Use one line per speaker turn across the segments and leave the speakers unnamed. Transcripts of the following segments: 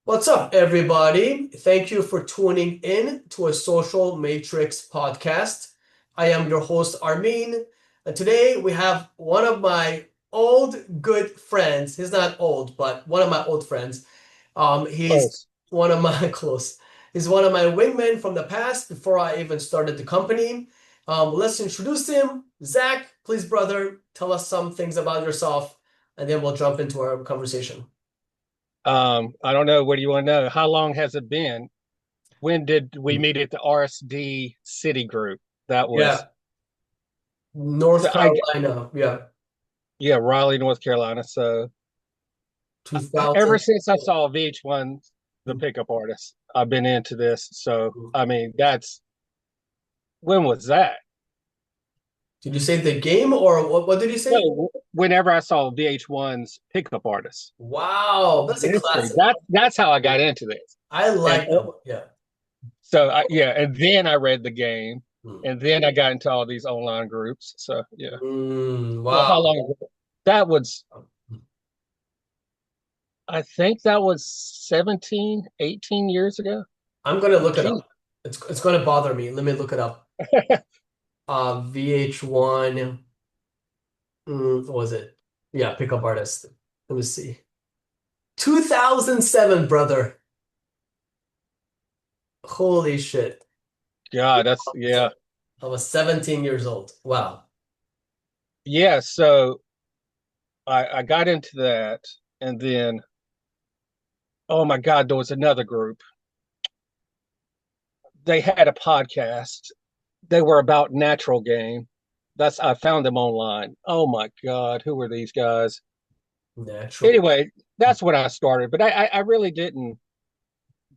What's up, everybody? Thank you for tuning in to a Social Matrix podcast. I am your host, Armin, and today we have one of my old good friends. He's not old, but one of my old friends. He's
Close.
one of my close. He's one of my wingmen from the past before I even started the company. Let's introduce him. Zach, please, brother, tell us some things about yourself, and then we'll jump into our conversation.
I don't know. What do you want to know? How long has it been? When did we meet at the RSD City Group? That was
Yeah. North
so I
Carolina, yeah,
yeah, Raleigh, North Carolina. So ever
2000.
since I saw VH1, the pickup artist, I've been into this. So I mean, that's when was that?
Did you say the game or what did you say?
No, whenever I saw VH1's pickup artist
Wow, that's a
history,
classic.
that's how I got into this.
I
And
like that one. Yeah.
yeah, and then I read the game,
Mm.
and then I got into all these online groups. So yeah. Well, how
Wow.
long ago? That was, I think that was 17, 18 years ago.
I'm gonna look it
Gee.
up. It's gonna bother me. Let me look it up. VH1. What was it? Yeah, pickup artist. Let me see. 2007, brother. Holy shit.
God, that's, yeah.
I was 17 years old. Wow.
Yeah. So I got into that. And then, oh my God, there was another group. They had a podcast. They were about natural game. I found them online. Oh my God, who were these guys?
Natural.
Anyway, that's when I started, but I really didn't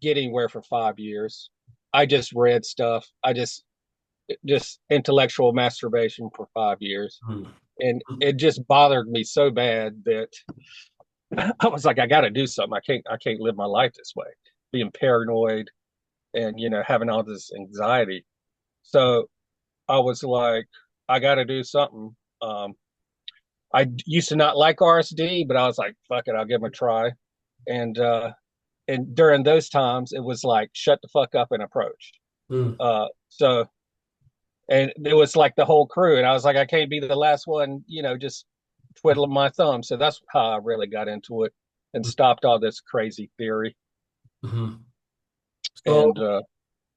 get anywhere for 5 years. I just read stuff. Just intellectual masturbation for 5 years.
Hmm.
And it just bothered me so bad that I was like, I got to do something. I can't live my life this way, being paranoid and, having all this anxiety. So I was like, I got to do something. I used to not like RSD, but I was like, fuck it, I'll give them a try. And, and during those times, it was like, shut the fuck up and approach.
Hmm.
So and it was like the whole crew, and I was like, I can't be the last one, just twiddling my thumb. So that's how I really got into it and stopped all this crazy theory.
Mhm.
And
So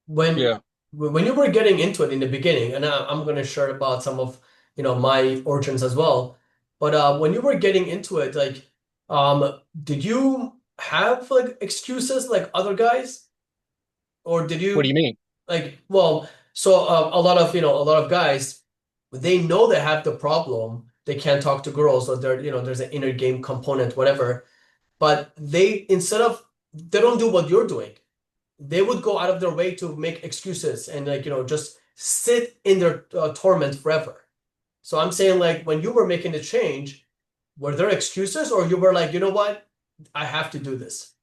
when
yeah,
when you were getting into it in the beginning, and I'm going to share about some of my origins as well. But when you were getting into it, like, did you have like excuses like other guys, or did
what do
you
you mean?
like? Well, so a lot of a lot of guys, they know they have the problem. They can't talk to girls, or there's an inner game component, whatever. But they don't do what you're doing. They would go out of their way to make excuses and like just sit in their torment forever. So I'm saying like when you were making the change, were there excuses or you were like, you know what, I have to do this?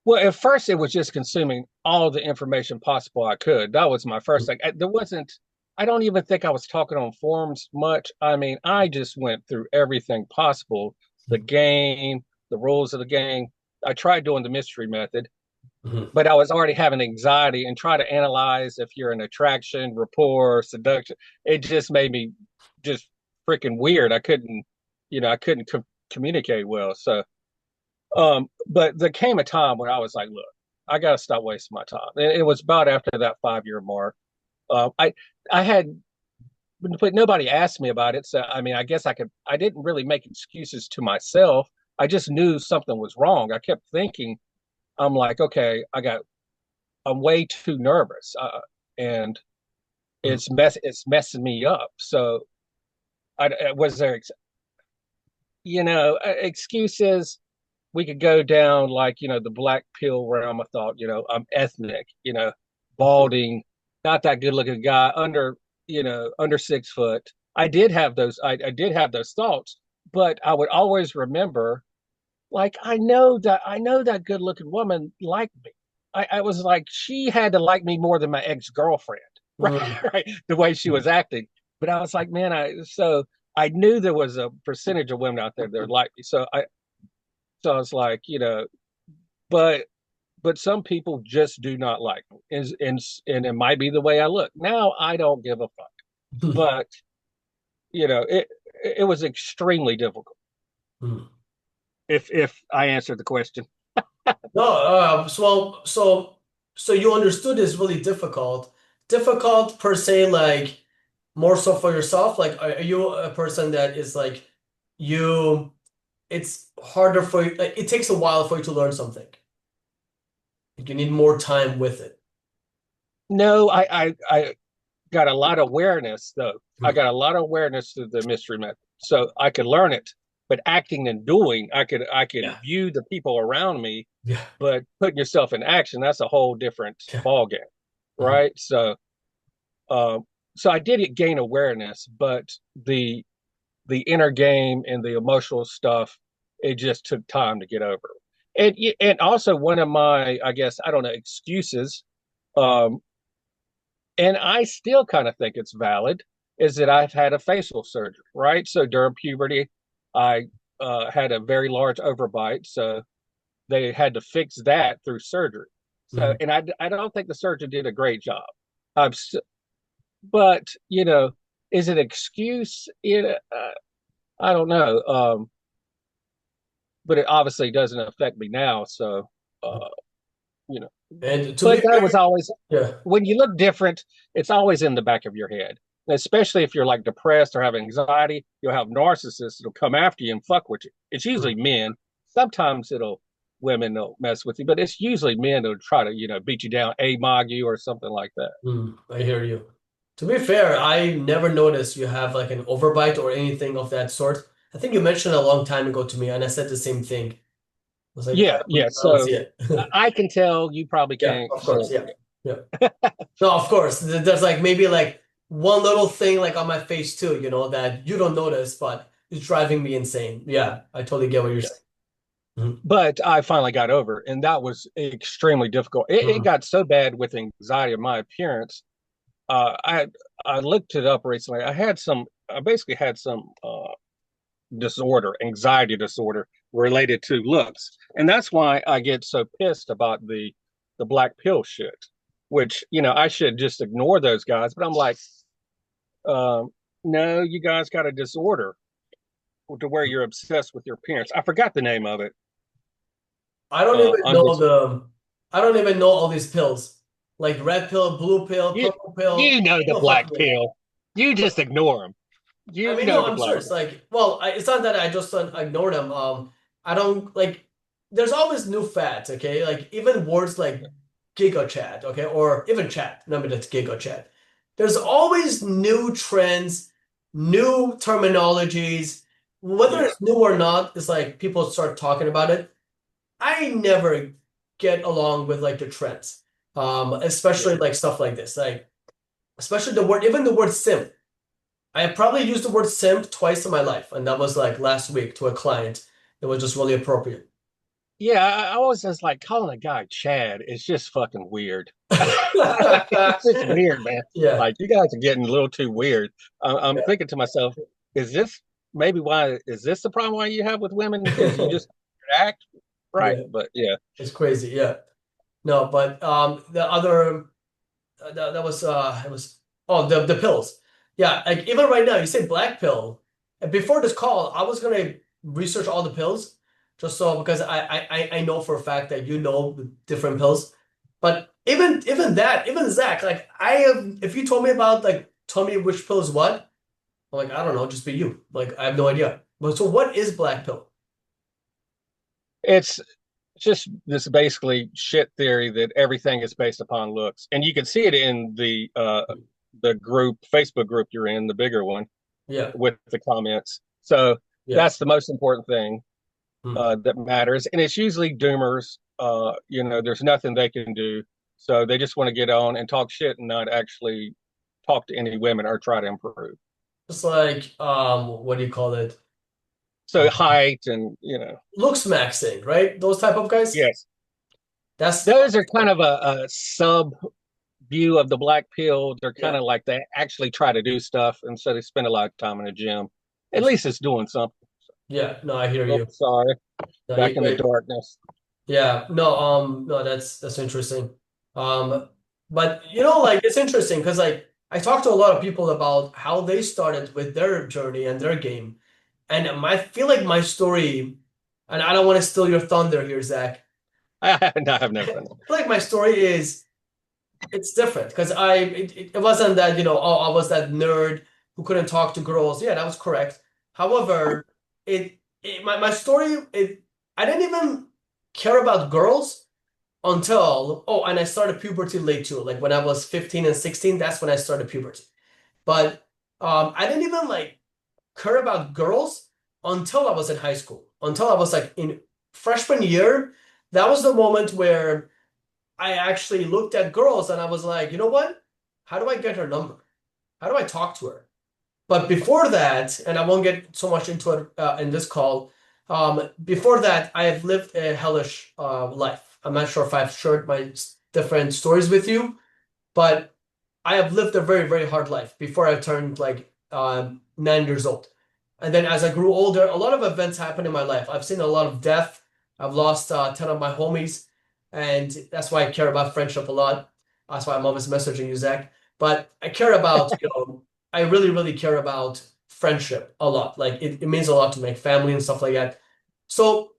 Well, at first it was just consuming all the information possible I could. That was my first thing. There wasn't. I don't even think I was talking on forums much. I mean, I just went through everything possible, the game, the rules of the game. I tried doing the mystery method,
Mhm.
but I was already having anxiety and try to analyze if you're an attraction, rapport, seduction. It just made me just freaking weird. I couldn't communicate well. So, but there came a time when I was like, look, I got to stop wasting my time. And it was about after that 5 year mark. I had, but nobody asked me about it. So, I mean, I guess I didn't really make excuses to myself. I just knew something was wrong. I kept thinking, I'm like, okay, I'm way too nervous, and it's messing me up. So was there, excuses? We could go down like the black pill realm. I thought, I'm ethnic, balding, not that good looking guy, under 6 foot. I did have those thoughts, but I would always remember, like, I know that good looking woman liked me. I was like, she had to like me more than my ex girlfriend, right?
Mhm.
Right, the way she was acting. But I was like, man, I knew there was a percentage of women out there that would like me. So I was like, but some people just do not like me. And it might be the way I look. Now I don't give a fuck. But it was extremely difficult. If I answered the question.
No, so you understood it's really difficult. Difficult per se, like more so for yourself. Like, are you a person that is like you? It's harder for you. Like, it takes a while for you to learn something. Like, you need more time with it.
No, I got a lot of awareness though. I
Hmm.
got a lot of awareness to the mystery method, so I could learn it. But acting and doing, I could
Yeah,
view the people around me,
yeah,
but putting yourself in action, that's a whole different
yeah.
ball game,
Hmm.
right? Um, so I did gain awareness, but the the inner game and the emotional stuff, it just took time to get over. And also one of my, I guess, I don't know, excuses, um, and I still kind of think it's valid, is that I've had a facial surgery, right? So during puberty, I had a very large overbite, so they had to fix that through surgery. So,
Hmm.
and I don't think the surgeon did a great job. I'm, but is it an excuse? I don't know. But it obviously doesn't affect me now. So, uh, you know,
And to be
but that
fair,
was always,
yeah.
when you look different, it's always in the back of your head. Especially if you're like depressed or have anxiety, you'll have narcissists that'll come after you and fuck with you. It's usually
Hmm.
men. Sometimes women will mess with you, but it's usually men that'll try to, beat you down, mog you or something like that.
I hear you. To be fair, I never noticed you have like an overbite or anything of that sort. I think you mentioned a long time ago to me, and I said the same thing. I was like,
Yeah, yeah.
I don't see
So
it.
I can tell, you probably
Yeah,
can't,
of course.
but
Yeah. Yeah. No, of course. There's like maybe like one little thing like on my face too, that you don't notice, but it's driving me insane. Yeah, I totally get what you're
yeah.
saying. Mhm.
But I finally got over it, and that was extremely difficult. It
Mhm.
got so bad with anxiety of my appearance. Uh, I I looked it up recently. I basically had some disorder, anxiety disorder related to looks, and that's why I get so pissed about the black pill shit. Which I should just ignore those guys, but I'm like, um, no, you guys got a disorder to where you're obsessed with your appearance. I forgot the name of it.
I don't even
I'm
know
just
I don't even know all these pills. Like red pill, blue pill,
you
purple pill.
you know the
No
black
fucking idea.
pill. You just ignore them.
I
You
mean,
know
no,
the
I'm
black
serious.
pill.
Like, well, it's not that I just don't ignore them. I don't like. There's always new fads. Okay, like even words like giga chat. Okay, or even chat. Remember that's giga chat. There's always new trends, new terminologies. Whether
Yeah,
it's new or not, it's like people start talking about it. I never get along with like the trends.
yeah.
Especially like stuff like this. Like, especially even the word simp. I probably used the word simp twice in my life, and that was like last week to a client. It was just really appropriate.
Yeah, I always just like calling a guy Chad. It's just fucking weird. It's just weird, man.
Yeah.
Like you guys are getting a little too weird. I'm thinking to myself, is this maybe why? Is this the problem why you have with women? Because you
Yeah.
just act right.
Yeah.
But yeah,
It's crazy. Yeah. No, but the other that was it was oh the pills. Yeah, like even right now, you say black pill. And before this call, I was gonna research all the pills just so because I know for a fact that you know the different pills. But even Zach, like I have if you told me about like tell me which pill is what, I'm like, I don't know, just be you. Like I have no idea. But so what is black pill?
it's just this basically shit theory that everything is based upon looks, and you can see it in the group Facebook group you're in, the bigger one,
Yeah,
with the comments. So
yeah.
that's the most important thing
Hmm.
that matters, and it's usually doomers. There's nothing they can do, so they just want to get on and talk shit and not actually talk to any women or try to improve.
Just like what do you call it?
So height and
Looks maxing, right? Those type of guys.
yes,
That's
those are kind of a sub view of the black pill. They're kind
yeah.
of like they actually try to do stuff, and so they spend a lot of time in the gym. At
It's
least it's doing something.
yeah. No, I hear
Oh,
you.
sorry,
No,
back in the
you
darkness.
Yeah, no, no, that's interesting. Um, but like it's interesting because like I talked to a lot of people about how they started with their journey and their game, and I feel like my story, and I don't want to steal your thunder here, Zach.
No, I've never
I
done
feel like my story is it's different because it wasn't that oh I was that nerd who couldn't talk to girls. Yeah, that was correct. However, my story I didn't even care about girls until and I started puberty late too. Like when I was 15 and 16, that's when I started puberty. But I didn't even like care about girls until I was in high school. Until I was like in freshman year, that was the moment where I actually looked at girls and I was like, you know what? How do I get her number? How do I talk to her? But before that, and I won't get so much into it in this call, before that, I have lived a hellish life. I'm not sure if I've shared my different stories with you, but I have lived a very, very hard life before I turned like 9 years old. And then as I grew older, a lot of events happened in my life. I've seen a lot of death. I've lost 10 of my homies. And that's why I care about friendship a lot. That's why I'm always messaging you, Zach. But I care about, I really, really care about friendship a lot. Like it means a lot to make family and stuff like that. So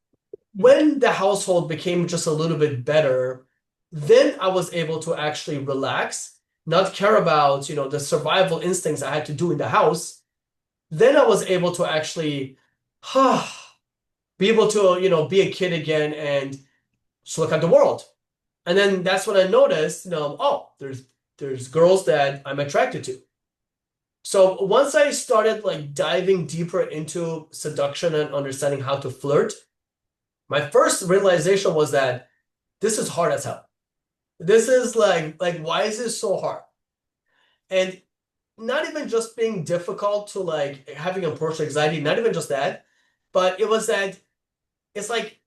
when the household became just a little bit better, then I was able to actually relax, not care about, the survival instincts I had to do in the house. Then I was able to actually be able to, be a kid again and just look at the world. And then that's when I noticed, oh, there's girls that I'm attracted to. So once I started like diving deeper into seduction and understanding how to flirt, my first realization was that this is hard as hell. This is like why is this so hard? And not even just being difficult to like having approach anxiety, not even just that, but it was that it's like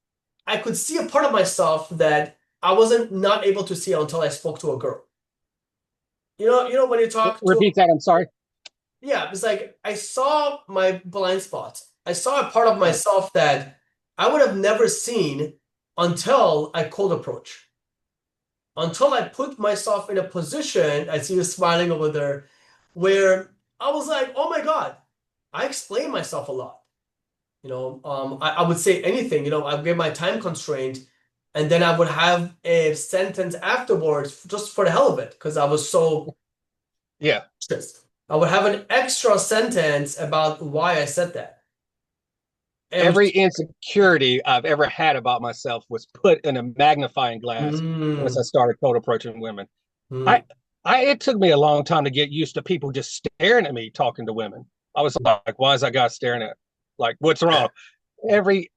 I could see a part of myself that I wasn't not able to see until I spoke to a girl. When you
it.
talk to
Repeat that. I'm sorry.
yeah, it's like I saw my blind spots. I saw a part of myself that I would have never seen until I cold approach. Until I put myself in a position, I see you smiling over there, where I was like, oh my God, I explain myself a lot. I would say anything, I would get my time constraint, and then I would have a sentence afterwards just for the hell of it, because I was so
Yeah.
stressed. I would have an extra sentence about why I said that. It
Every
was
insecurity I've ever had about myself was put in a magnifying glass once I
mm,
started cold approaching women. I,
mm,
it took me a long time to get used to people just staring at me talking to women. I was like, why is that guy staring at? Like, what's wrong? Every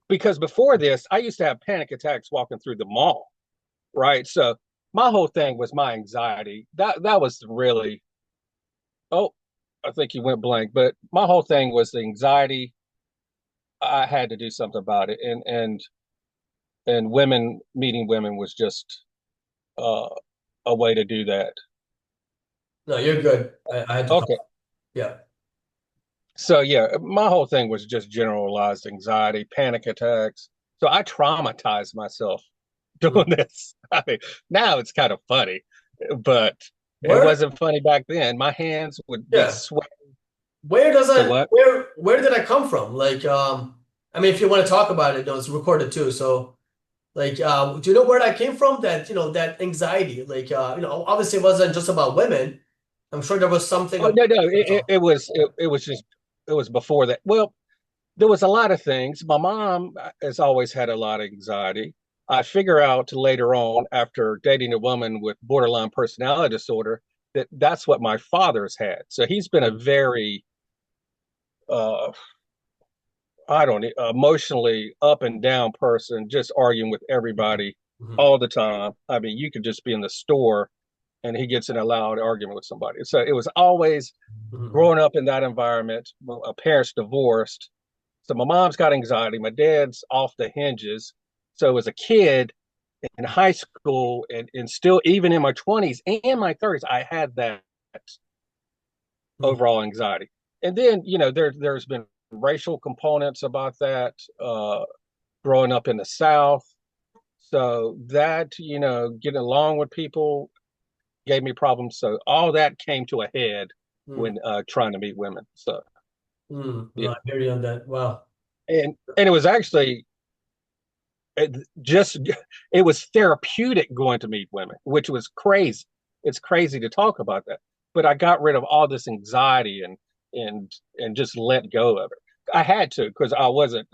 because before this, I used to have panic attacks walking through the mall, right? So my whole thing was my anxiety. That was really oh, I think you went blank. But my whole thing was the anxiety. I had to do something about it, and women meeting women was just uh, a way to do that.
no, you're good. I had to cut
Okay,
off. Yeah.
so yeah, my whole thing was just generalized anxiety, panic attacks. So I traumatized myself
Mm.
doing this. I mean, now it's kind of funny, but it
Where,
wasn't funny back then. My hands would be
yeah.
sweating.
Where does
So
I
what?
where did I come from? Like, I mean, if you want to talk about it, it's recorded too. So, like, do you know where that came from? That, that anxiety, like, obviously it wasn't just about women. I'm sure there was something
Oh
about
no, no,
myself.
it was just it was before that. Well, there was a lot of things. My mom has always had a lot of anxiety. I figure out later on, after dating a woman with borderline personality disorder, that that's what my father's had. So he's been a very, uh, I don't know, emotionally up and down person, just arguing with everybody
Mhm.
all the time. I mean, you could just be in the store and he gets in a loud argument with somebody. So it was always
Mhm.
growing up in that environment. A parents divorced, so my mom's got anxiety. My dad's off the hinges. So as a kid in high school and still even in my 20s and my 30s, I had that
Mhm.
overall anxiety. And then, there's been racial components about that growing up in the South. So that, getting along with people gave me problems. So all that came to a head
Mm,
when trying to meet women. So
no,
yeah,
I hear you on that. Wow.
and it was actually it just it was therapeutic going to meet women, which was crazy. It's crazy to talk about that, but I got rid of all this anxiety and just let go of it. I had to because I wasn't,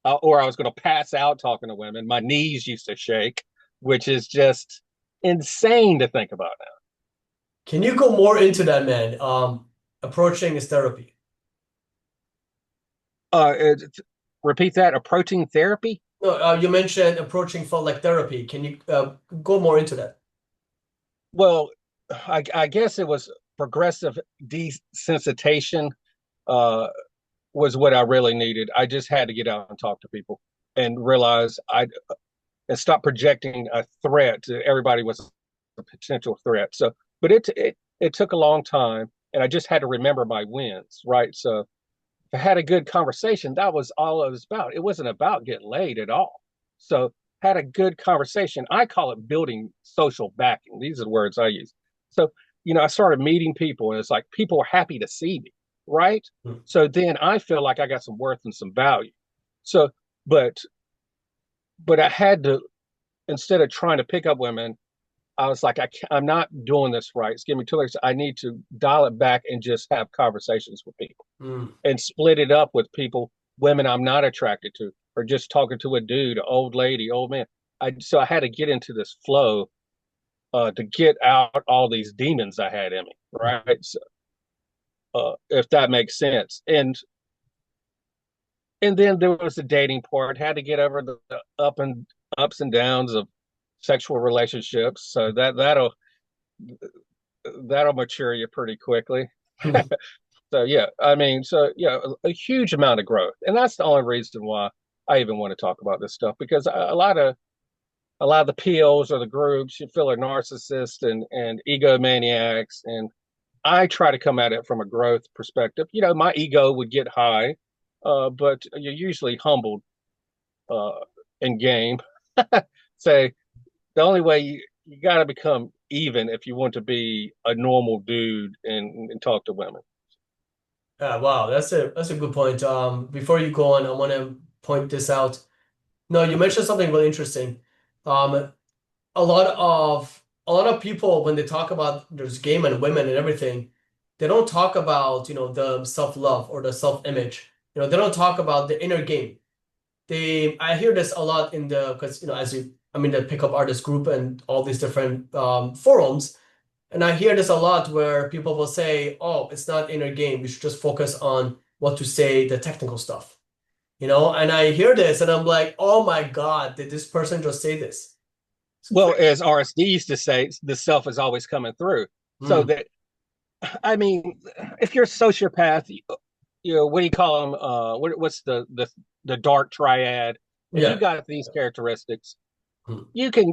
or I was going to pass out talking to women. My knees used to shake, which is just insane to think about now.
Can you go more into that, man? Approaching is therapy.
Uh, it, Repeat that. Approaching therapy.
No, you mentioned approaching for like therapy. Can you go more into that?
Well, I guess it was progressive desensitization. Uh, was what I really needed. I just had to get out and talk to people and realize and stop projecting a threat to everybody was a potential threat. So, but it took a long time, and I just had to remember my wins, right? So, if I had a good conversation, that was all it was about. It wasn't about getting laid at all. So, had a good conversation. I call it building social backing. These are the words I use. So, I started meeting people, and it's like people were happy to see me, right?
Mm.
So then I feel like I got some worth and some value. So, but I had to, instead of trying to pick up women, I was like, I'm not doing this right. It's giving me too much. I need to dial it back and just have conversations with people
Mm.
and split it up with people, women I'm not attracted to, or just talking to a dude, old lady, old man. So I had to get into this flow to get out all these demons I had in me,
Mm.
right? So, if that makes sense. And then there was the dating part. Had to get over the ups and downs of sexual relationships. So that'll mature you pretty quickly. So yeah, I mean, so yeah, a huge amount of growth, and that's the only reason why I even want to talk about this stuff because a lot of the POs or the groups you feel are narcissists and egomaniacs, and I try to come at it from a growth perspective. My ego would get high, but you're usually humbled uh, in game. Say the only way you got to become even if you want to be a normal dude and talk to women.
Wow, that's a good point. Before you go on, I want to point this out. No, you mentioned something really interesting. Um, a lot of people when they talk about there's game and women and everything, they don't talk about, the self-love or the self-image. They don't talk about the inner game. I hear this a lot in the because I'm in the pickup artist group and all these different forums, and I hear this a lot where people will say, "Oh, it's not inner game. We should just focus on what to say, the technical stuff." And I hear this and I'm like, "Oh my God, did this person just say this?" It's
Well,
crazy.
as RSD used to say, the self is always coming through. So
Mm,
that I mean, if you're a sociopath, what do you call them? What's the dark triad? If you
yeah.
got these characteristics,
Mm,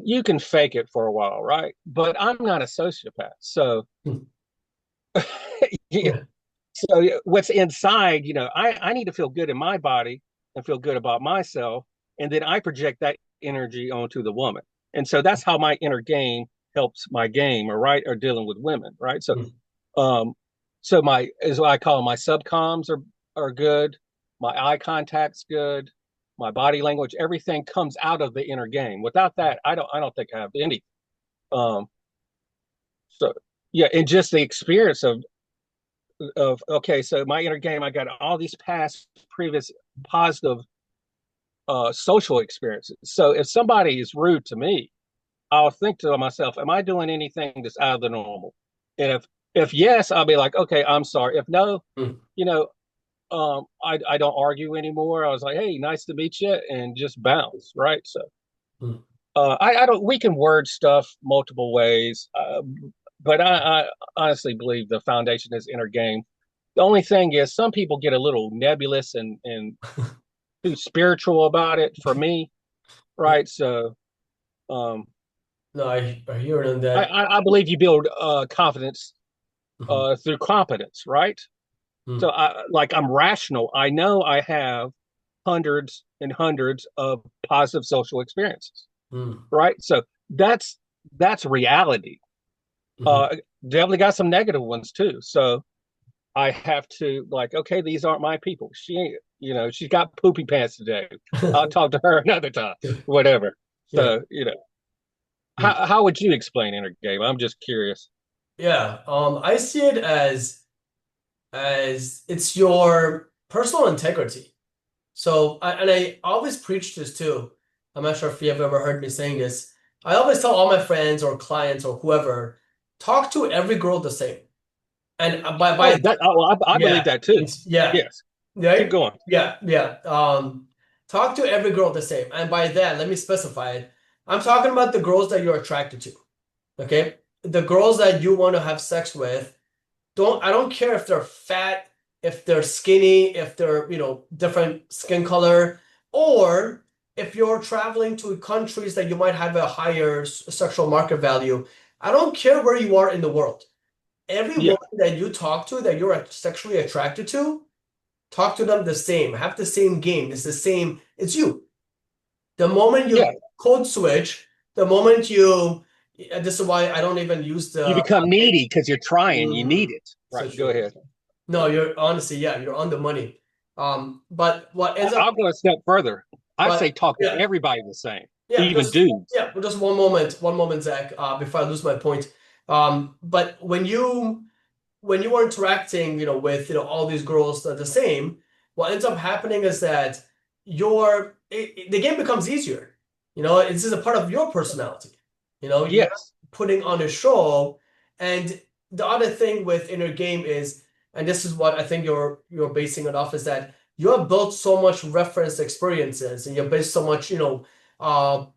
you can fake it for a while, right? But I'm not a sociopath, so
mm,
yeah.
yeah.
So what's inside, I need to feel good in my body and feel good about myself, and then I project that energy onto the woman, and so that's how my inner game helps my game, or right, or dealing with women, right? So
Mm,
Um, so my is what I call them, my subcoms are good, my eye contact's good, my body language, everything comes out of the inner game. Without that, I don't think I have any. Um, so yeah, and just the experience of okay, so my inner game, I got all these past previous positive social experiences. So if somebody is rude to me, I'll think to myself, am I doing anything that's out of the normal? And if yes, I'll be like, okay, I'm sorry. If no,
mm,
you know, I don't argue anymore. I was like, hey, nice to meet you, and just bounce, right? So
mm.
I don't. We can word stuff multiple ways, but I honestly believe the foundation is inner game. The only thing is, some people get a little nebulous and too spiritual about it. For me,
Yeah.
right? So um,
No, I hear it on
I,
that.
I I believe you build confidence
Mhm,
through competence, right? So
mm.
I'm rational. I know I have hundreds and hundreds of positive social experiences.
Mm,
right? So that's that's reality.
mhm.
Uh, Definitely got some negative ones too. So I have to like, okay, these aren't my people. She ain't, she's got poopy pants today. I'll talk to her another time, whatever.
Yeah.
So,
Mm.
how would you explain inner game? I'm just curious.
Yeah. I see it as it's your personal integrity. So, and I always preach this too. I'm not sure if you've ever heard me saying this. I always tell all my friends or clients or whoever, talk to every girl the same. And by
Oh, I believe
yeah,
that too.
it's yeah,
Yes. Keep
right?
going.
Yeah, yeah. Talk to every girl the same. And by that, let me specify it. I'm talking about the girls that you're attracted to. Okay? The girls that you want to have sex with, I don't care if they're fat, if they're skinny, if they're, different skin color, or if you're traveling to countries that you might have a higher sexual market value. I don't care where you are in the world. Every
Yeah.
woman that you talk to that you're sexually attracted to, talk to them the same, have the same game. It's the same, it's you. The moment
Yeah.
you code switch, the moment you, this is why I don't even use
You
the,
become needy because you're trying. You need
Mhm.
it. Right.
So
Go
true.
ahead.
No, you're honestly, yeah, you're on the money. But what ends up,
I'll go a step further. I say
but
talk to
yeah,
everybody the same,
yeah,
even dudes.
just one moment, Zach, before I lose my point. But when you are interacting, with all these girls that are the same, what ends up happening is that the game becomes easier. It's just a part of your personality. You're not
Yes.
putting on a show. And the other thing with inner game is, and this is what I think you're basing it off, is that you have built so much reference experiences and you've built so much,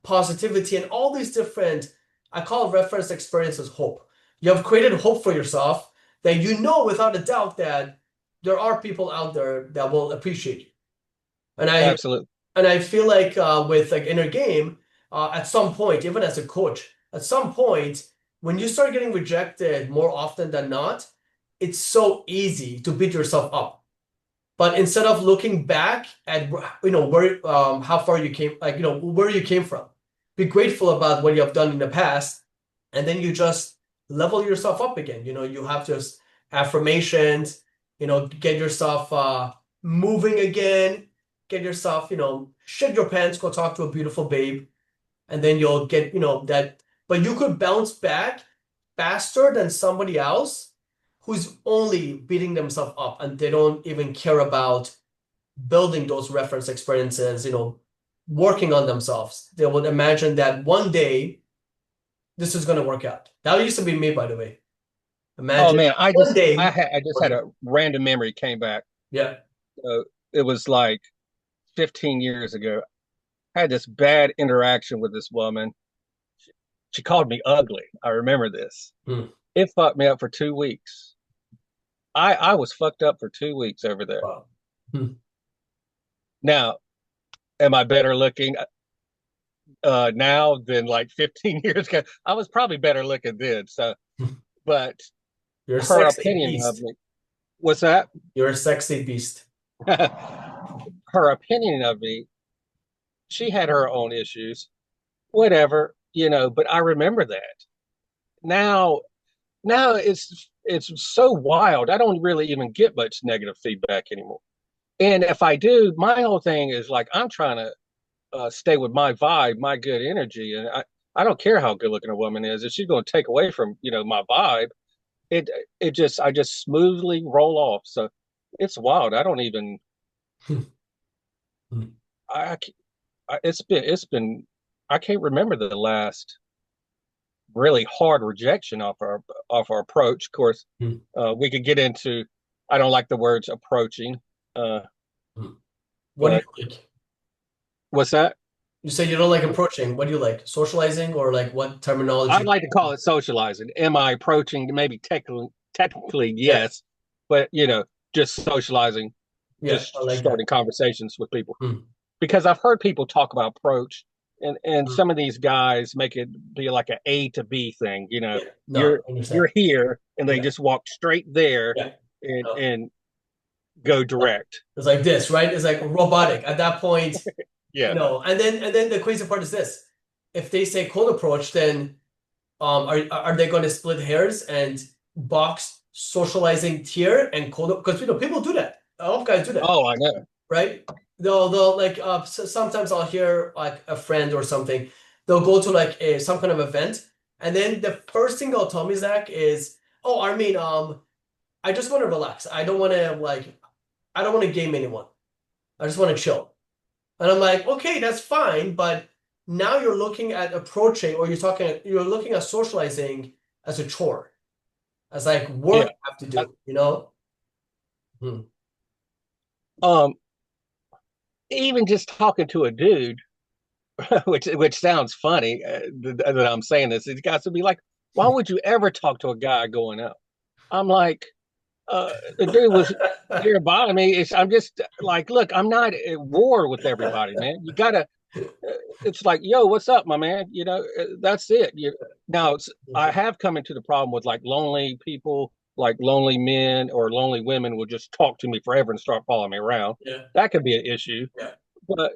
positivity and all these different, I call reference experiences hope. You have created hope for yourself that you know without a doubt that there are people out there that will appreciate you. And I
Absolutely.
and I feel like with like inner game, at some point, even as a coach, at some point, when you start getting rejected more often than not, it's so easy to beat yourself up. But instead of looking back at where how far you came, like where you came from, be grateful about what you have done in the past, and then you just level yourself up again. You have just affirmations, get yourself moving again, get yourself, shit your pants, go talk to a beautiful babe, and then you'll get, that. But you could bounce back faster than somebody else who's only beating themselves up and they don't even care about building those reference experiences, working on themselves. They would imagine that one day this is going to work out. That used to be me, by the way.
Oh
Imagine
man,
one day
I just had
working.
a random memory came back.
Yeah.
It was like 15 years ago. I had this bad interaction with this woman. She called me ugly. I remember this.
Hmm.
It fucked me up for 2 weeks. I was fucked up for 2 weeks over there.
Wow. Hmm.
Now, am I better looking now than like 15 years ago? I was probably better looking then. So, but
You're a
her
sexy
opinion of
beast.
me, what's that?
You're a sexy beast.
Her opinion of me, she had her own issues, whatever, but I remember that. Now, now it's so wild. I don't really even get much negative feedback anymore. And if I do, my whole thing is like I'm trying to stay with my vibe, my good energy, and I don't care how good looking a woman is. If she's going to take away from my vibe, it I just smoothly roll off. So it's wild. I don't even
Hmm.
I, it's been I can't remember the last really hard rejection off our approach. Of course,
Hmm.
we could get into. I don't like the words approaching, uh,
Hmm. What do
but
you like?
what's that?
You say you don't like approaching. What do you like? Socializing or like what
I'd
terminology?
like to call it socializing. Am I approaching? Maybe technically,
Yeah.
yes, but just socializing,
Yeah. I
just
like that.
starting conversations with people.
Hmm.
Because I've heard people talk about approach, and
Hmm.
some of these guys make it be like an A to B thing.
Yeah. No,
You're
I understand.
you're here, and they
Yeah.
just walk straight there
Yeah. No.
and go direct.
It's like this, right? It's like robotic at that point,
Yeah.
And then the crazy part is this. if they say cold approach, then are they going to split hairs and box socializing tier and cold? Because people do that. A lot of guys do that,
Oh, I know.
right? They'll like sometimes I'll hear like a friend or something. They'll go to like some kind of event, and then the first thing they'll tell me, Zach, is, "Oh, Armin, I just want to relax. I don't want to game anyone. I just want to chill." And I'm like, okay, that's fine, but now you're looking at approaching, or you're looking at socializing as a chore, as like work
Yeah.
you have to
Uh,
do, you know? Hmm.
Um, even just talking to a dude, which sounds funny that I'm saying this, these guys would be like, "Why would you ever talk to a guy going out?" I'm like, the dude was nearby me. I'm just like, look, I'm not at war with everybody, man. You gotta. It's like, yo, what's up, my man? That's it. Now, I have come into the problem with like lonely people, like lonely men or lonely women will just talk to me forever and start following me around.
Yeah.
That could be an issue.
Yeah.
But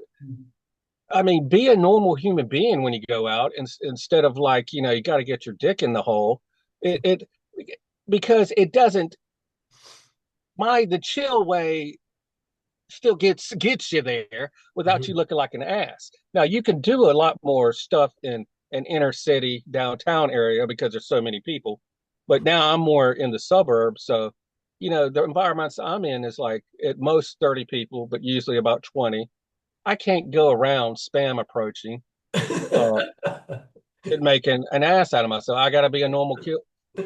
I mean, be a normal human being when you go out, instead of like, you got to get your dick in the hole. It because it doesn't. The chill way still gets you there without you
Mhm.
looking like an ass. Now you can do a lot more stuff in an inner city downtown area because there's so many people. But now I'm more in the suburbs, so the environments I'm in is like at most 30 people, but usually about 20. I can't go around spam approaching, uh, and making an ass out of myself. I got to be a normal,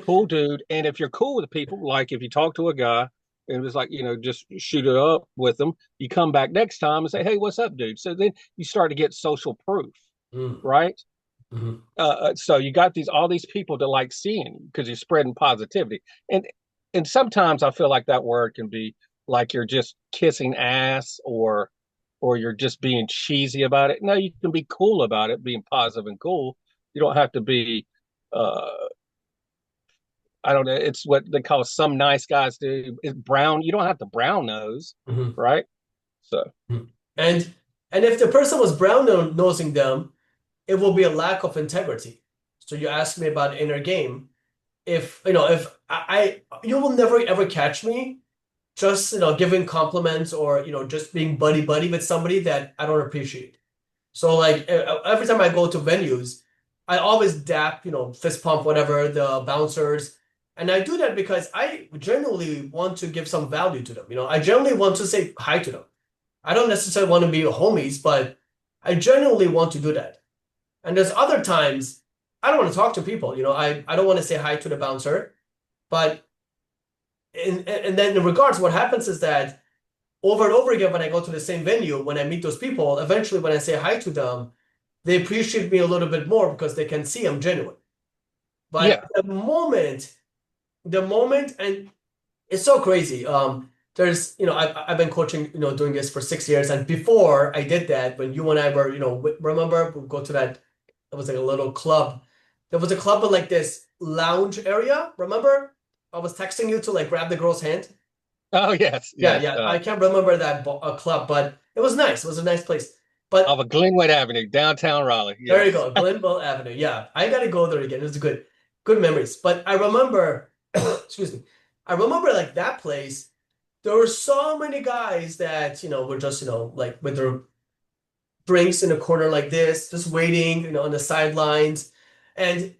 cool dude. And if you're cool with people, like if you talk to a guy and it was like, just shoot it up with them, you come back next time and say, "Hey, what's up, dude?" So then you start to get social proof,
Mm.
right?
Mhm.
So you got all these people that like seeing you because you're spreading positivity. And sometimes I feel like that word can be like you're just kissing ass, or you're just being cheesy about it. No, you can be cool about it, being positive and cool. You don't have to be uh I don't know, it's what they call some nice guys do. It's brown. You don't have to brown nose,
Mhm.
right? So
Mhm. And if the person was nosing them, it will be a lack of integrity. So you asked me about inner game. If you will never ever catch me just giving compliments or just being buddy buddy with somebody that I don't appreciate. So like every time I go to venues, I always dap, fist pump whatever the bouncers, and I do that because I genuinely want to give some value to them. I genuinely want to say hi to them. I don't necessarily want to be homies, but I genuinely want to do that. And there's other times I don't want to talk to people. I don't want to say hi to the bouncer, but and then in regards, what happens is that over and over again, when I go to the same venue, when I meet those people, eventually when I say hi to them, they appreciate me a little bit more because they can see I'm genuine. But
yeah.
the moment, and it's so crazy. There's, I've been coaching, doing this for 6 years, and before I did that, when you and I were, remember we go to that. It was like a little club. There was a club with like this lounge area. Remember? I was texting you to like grab the girl's hand.
Oh yes,
Yeah,
yes.
yeah. I can't remember that club, but it was nice. It was a nice place. But
Off of Glenwood Avenue, downtown Raleigh.
there you
Yes.
go, Glenville Avenue. Yeah, I gotta go there again. It was good memories. But I remember, excuse me, I remember like that place. There were so many guys that were just like with their drinks in a corner like this, just waiting, on the sidelines, and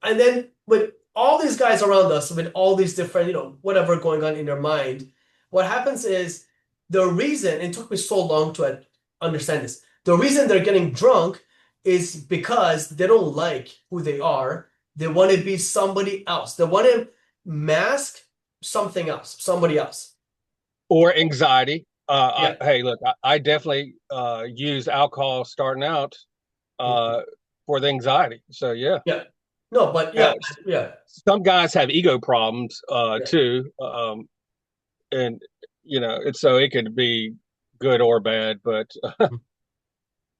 and then with all these guys around us, with all these different, whatever going on in their mind, what happens is the reason, it took me so long to understand this, the reason they're getting drunk is because they don't like who they are. They want to be somebody else. They want to mask something else, somebody else.
Or anxiety.
Yeah,
Hey, look, I definitely use alcohol starting out uh, for the anxiety. So yeah.
yeah. No, but
Uh,
yeah, yeah,
some guys have ego problems
yeah.
too, and it's so it could be good or bad. But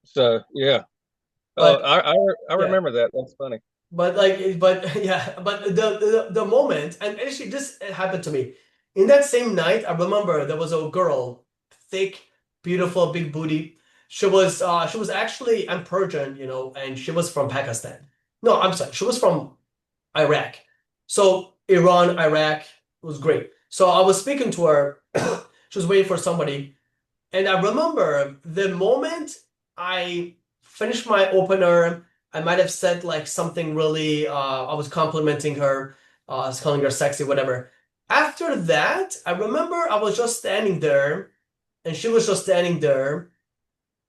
so yeah. Oh,
But
I
yeah,
remember that. That's funny.
but yeah, but the moment, and actually this happened to me. In that same night, I remember there was a girl, thick, beautiful, big booty. She was actually, I'm Persian, you know, and she was from Pakistan. No, I'm sorry, she was from Iraq. So Iran, Iraq was great. So I was speaking to her. She was waiting for somebody. And I remember the moment I finished my opener, I might have said like something really, I was complimenting her, I was calling her sexy, whatever. After that, I remember I was just standing there and she was just standing there.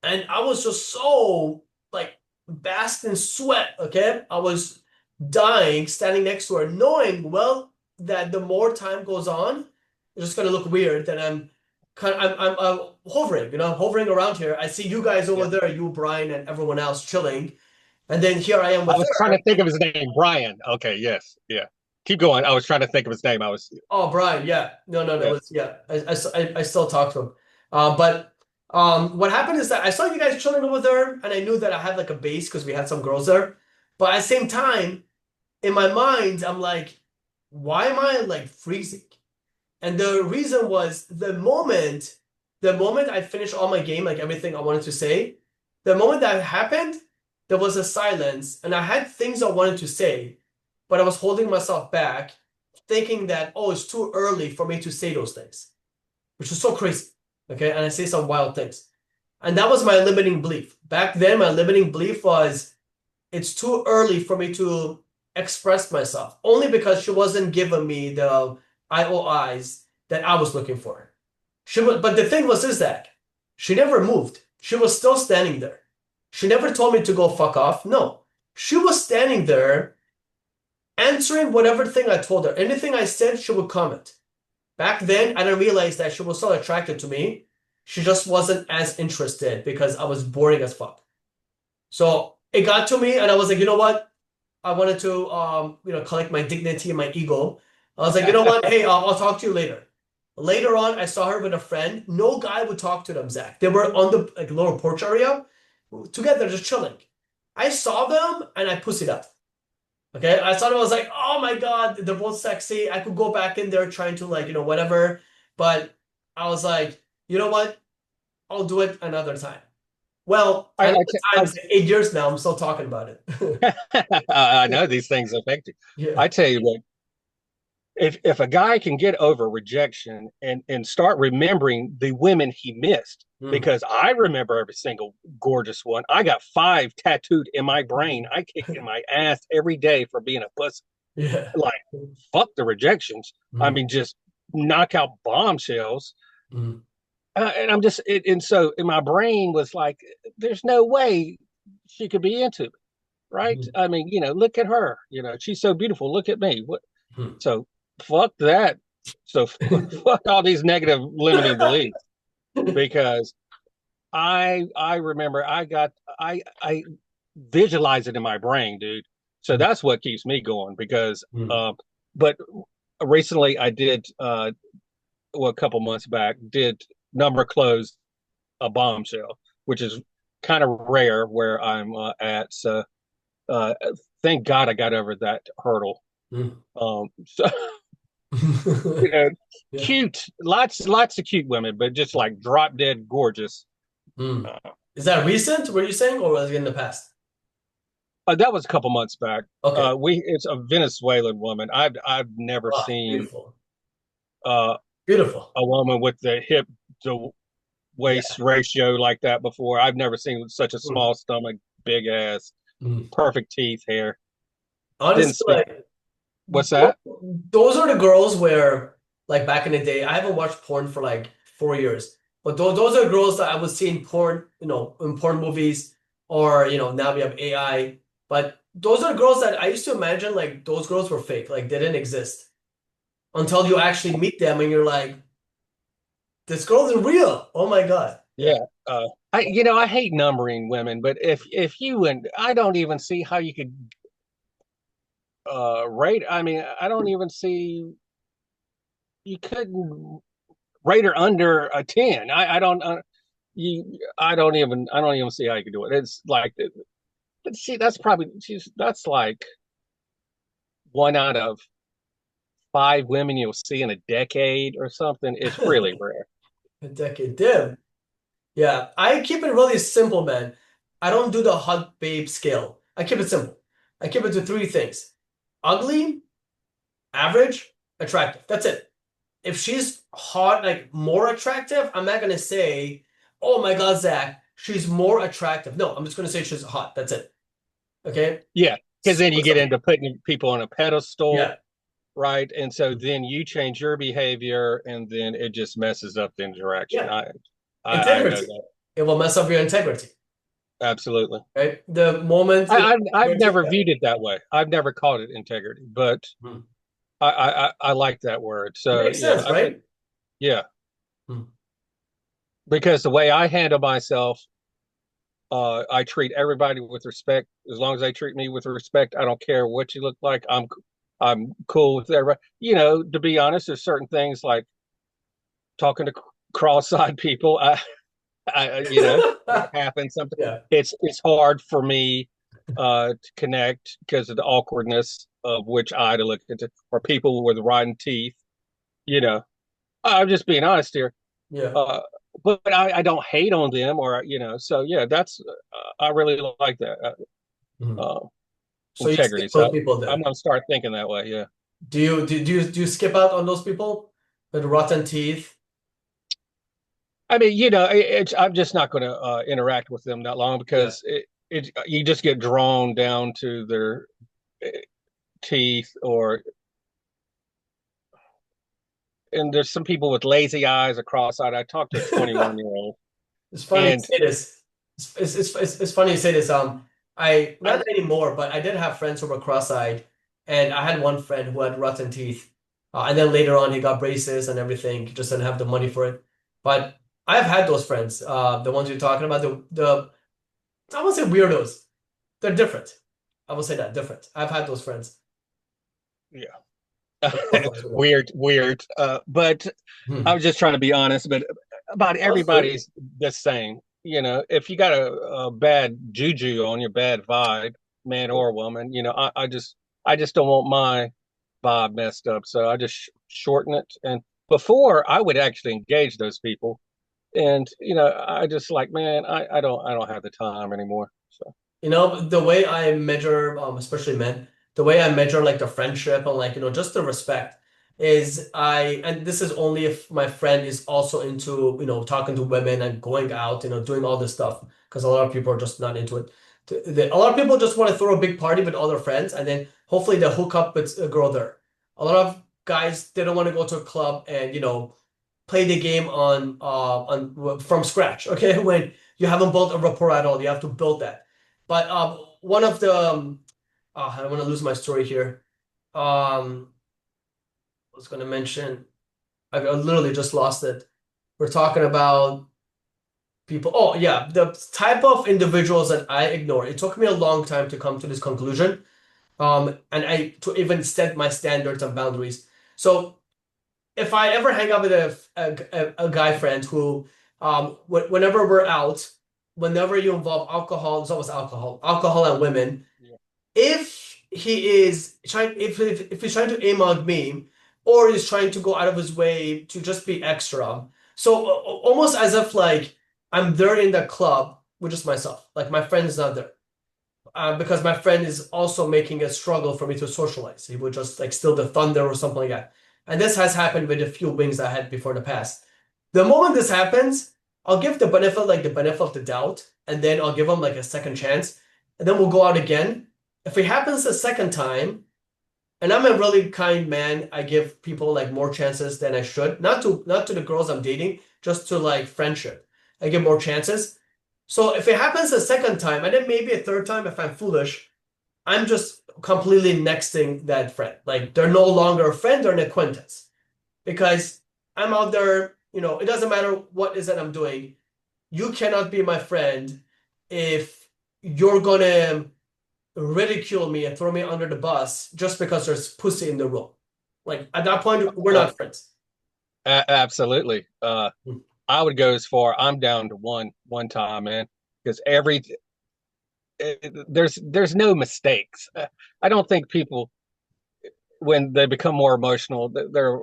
And I was just so like basked in sweat, okay? I was dying standing next to her, knowing well that the more time goes on, it's just gonna look weird. That I'm hovering, you know, hovering around here. I see you guys over
Yeah.
there, you, Brian, and everyone else chilling, and then here I am
I
with
was trying
her.
to think of his name, Brian. Okay, yes, yeah. Keep going. I was trying to think of his name. I was,
Oh, Brian, yeah, no, no, no, it
yeah.
was yeah. I still talk to him, but what happened is that I saw you guys chilling over there, and I knew that I had like a base because we had some girls there, but at the same time, in my mind, I'm like, why am I like freezing? And the reason was the moment I finished all my game, like everything I wanted to say, the moment that happened, there was a silence, and I had things I wanted to say, but I was holding myself back, thinking that, oh, it's too early for me to say those things, which is so crazy. Okay, and I say some wild things. And that was my limiting belief. Back then, my limiting belief was it's too early for me to express myself, only because she wasn't giving me the IOIs that I was looking for. But the thing was, is that she never moved. She was still standing there. She never told me to go fuck off. No, she was standing there answering whatever thing I told her. Anything I said, she would comment. Back then, I didn't realize that she was so attracted to me. She just wasn't as interested because I was boring as fuck. So it got to me, and I was like, you know what? I wanted to, collect my dignity and my ego. I was like, you know what? Hey, I'll talk to you later. Later on, I saw her with a friend. No guy would talk to them, Zach. They were on the like lower porch area together, just chilling. I saw them and I pussied up. Okay, I saw them. I was like, oh my God, they're both sexy. I could go back in there trying to like, whatever. But I was like, you know what? I'll do it another time. Well,
I,
another
I, t-
time is 8 years now. I'm still talking about it.
I know these things affect you.
Yeah.
I tell you what, if a guy can get over rejection and start remembering the women he missed,
Mm.
because I remember every single gorgeous one. I got five tattooed in my brain. I kick in my ass every day for being a pussy.
Yeah.
Like, fuck the rejections. I
Mm.
mean, just knock out bombshells.
Mm.
And I'm just, and so in my brain was like, there's no way she could be into me, right?
Mm.
I mean, look at her. She's so beautiful. Look at me. What?
Mm.
So fuck that. So fuck all these negative limiting beliefs because I remember I visualize it in my brain, dude. So that's what keeps me going because
Mm.
but recently I did a couple months back did number close a bombshell, which is kind of rare where I'm at. So uh, thank God I got over that hurdle.
Mm.
So you know,
Yeah.
cute, lots of cute women, but just like drop dead gorgeous.
Mm.
Uh,
Is that recent, were you saying, or was it in the past?
that was a couple months back.
Okay.
It's a Venezuelan woman. I've never
Wow,
seen
beautiful.
uh,
Beautiful.
a woman with the hip to waist
Yeah.
ratio like that before. I've never seen such a
Mm.
small stomach, big ass,
Mm.
perfect teeth, hair. Didn't
Honestly,
speak.
like
What's that?
those are the girls where, like back in the day, I haven't watched porn for like 4 years, but those are girls that I would see in porn, in porn movies, or now we have AI. But those are girls that I used to imagine like those girls were fake, like they didn't exist until you actually meet them and you're like, this girl is real. Oh my God. Yeah.
Yeah. I hate numbering women, but if you and I don't even see how you could rate. I mean, I don't even see you couldn't rate her under a 10. I don't even see how you could do it. It's like, but see, that's like one out of five women you'll see in a decade or something. It's really rare.
A decade. Damn. Yeah, I keep it really simple, man. I don't do the hot babe scale. I keep it simple. I keep it to three things: ugly, average, attractive. That's it. If she's hot, like more attractive, I'm not gonna say, "Oh my God, Zach, she's more attractive." No, I'm just gonna say she's hot. That's it. Okay.
Yeah, because then you
Super
get
simple.
into putting people on a pedestal,
Yeah.
right? And so then you change your behavior, and then it just messes up the interaction.
Yeah.
I know
Integrity.
that
It will mess up your integrity,
absolutely.
right? The moment you
I've
integrity,
never
yeah.
viewed it that way. I've never called it integrity, but
Hmm.
I like that word. So
Makes
yeah,
sense,
I think
right?
yeah,
Hmm.
because the way I handle myself, I treat everybody with respect. As long as they treat me with respect, I don't care what you look like. I'm cool with everybody. You know, to be honest, there's certain things like talking to cross-eyed people. You know, that happens. Something
Yeah.
it's hard for me to connect because of the awkwardness of which eye to look into, or people with rotten teeth. You know, I'm just being honest here.
Yeah.
Uh, but I don't hate on them, or you know. So yeah, that's I really like that
Mhm.
uh,
So you
integrity.
skip those
So
people
I'm
then.
gonna start thinking that way. Yeah.
Do you skip out on those people with rotten teeth?
I mean, you know, I'm just not going to interact with them that long
Yeah.
because you just get drawn down to their uh, teeth, or and there's some people with lazy eyes or cross-eyed. I talked to a 21-year-old,
It's funny you
and
say this. It's funny you say this. I
I
not anymore, but I did have friends who were cross-eyed, and I had one friend who had rotten teeth, and then later on he got braces and everything. He just didn't have the money for it. But I've had those friends, the ones you're talking about, the I won't say weirdos. They're different. I will say that different. I've had those friends.
yeah,
No offense with them.
weird. But I
Hmm.
was just trying to be honest. But about
That's good.
everybody's the same. You know, if you got a bad juju on your bad vibe, man or woman, you know, I just don't want my vibe messed up. So I just shorten it. And before I would actually engage those people. And, you know, I just like, man, I don't have the time anymore. So
You know, the way I measure, especially men, the way I measure like the friendship and like, just the respect is and this is only if my friend is also into, talking to women and going out, doing all this stuff, because a lot of people are just not into it. A lot of people just want to throw a big party with all their friends and then hopefully they hook up with a girl there. A lot of guys, they don't want to go to a club and, play the game on from scratch, okay? When you haven't built a rapport at all, you have to build that. But one of the I don't want to lose my story here. I was going to mention I literally just lost it. We're talking about people. Oh yeah, the type of individuals that I ignore. It took me a long time to come to this conclusion. And I to even set my standards and boundaries. So if I ever hang out with a guy friend who, whenever we're out, whenever you involve alcohol, it's always alcohol and women.
yeah.
If he is trying, if he's trying to aim on me, or he's trying to go out of his way to just be extra, so almost as if like I'm there in the club with just myself, like my friend is not there because my friend is also making a struggle for me to socialize. He would just like steal the thunder or something like that. And this has happened with a few wings I had before in the past. The moment this happens, I'll give the benefit of the doubt, and then I'll give him like a second chance, and then we'll go out again. If it happens the second time, and I'm a really kind man, I give people like more chances than I should. Not to the girls I'm dating, just to like friendship. I give more chances. So if it happens a second time, and then maybe a third time if I'm foolish, I'm just completely nexting that friend. Like they're no longer a friend, they're an acquaintance. Because I'm out there, it doesn't matter what is that I'm doing. You cannot be my friend if you're gonna ridicule me and throw me under the bus just because there's pussy in the room. Like at that point, we're
Oh,
not friends.
absolutely. I would go as far. I'm down to one time, man, because there's no mistakes. I don't think people. when they become more emotional, their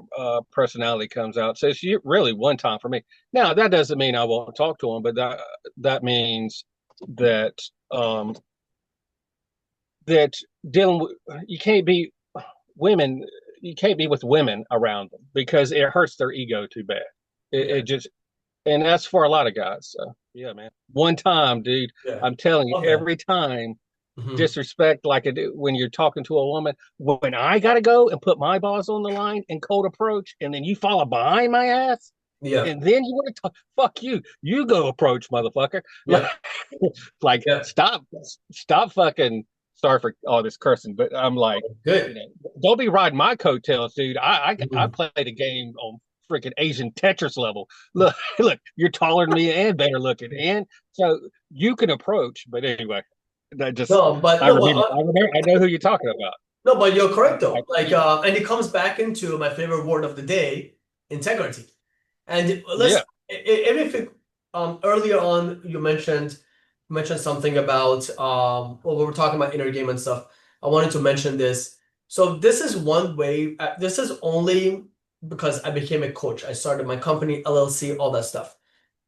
personality comes out. So it's really one time for me. Now that doesn't mean I won't talk to them, but that means that that dealing with you can't be women. You can't be with women around them because it hurts their ego too bad.
Yeah,
It just and that's for a lot of guys. So yeah, man. One time, dude.
yeah.
I'm telling you,
Love that.
every time
Hmm.
disrespect like when you're talking to a woman. When I gotta go and put my balls on the line and cold approach, and then you follow behind my ass,
Yeah,
and then you want to talk, fuck you. You go approach, motherfucker. Like,
yeah,
like
yeah.
stop fucking. Sorry for all this cursing, but I'm like, you
Good.
know, don't be riding my coattails, dude. I
Mhm.
played a game on freaking Asian Tetris level. Look, look, you're taller than me and better looking, and so you can approach. But anyway, that just
No, but
I
no, but
remember. I know who you're talking about.
no, but you're correct
I,
though. Like, and it comes back into my favorite word of the day, integrity. And
yeah,
even if it, earlier on you mentioned something about well, we were talking about inner game and stuff. I wanted to mention this. So this is one way. This is only because I became a coach. I started my company, LLC, all that stuff.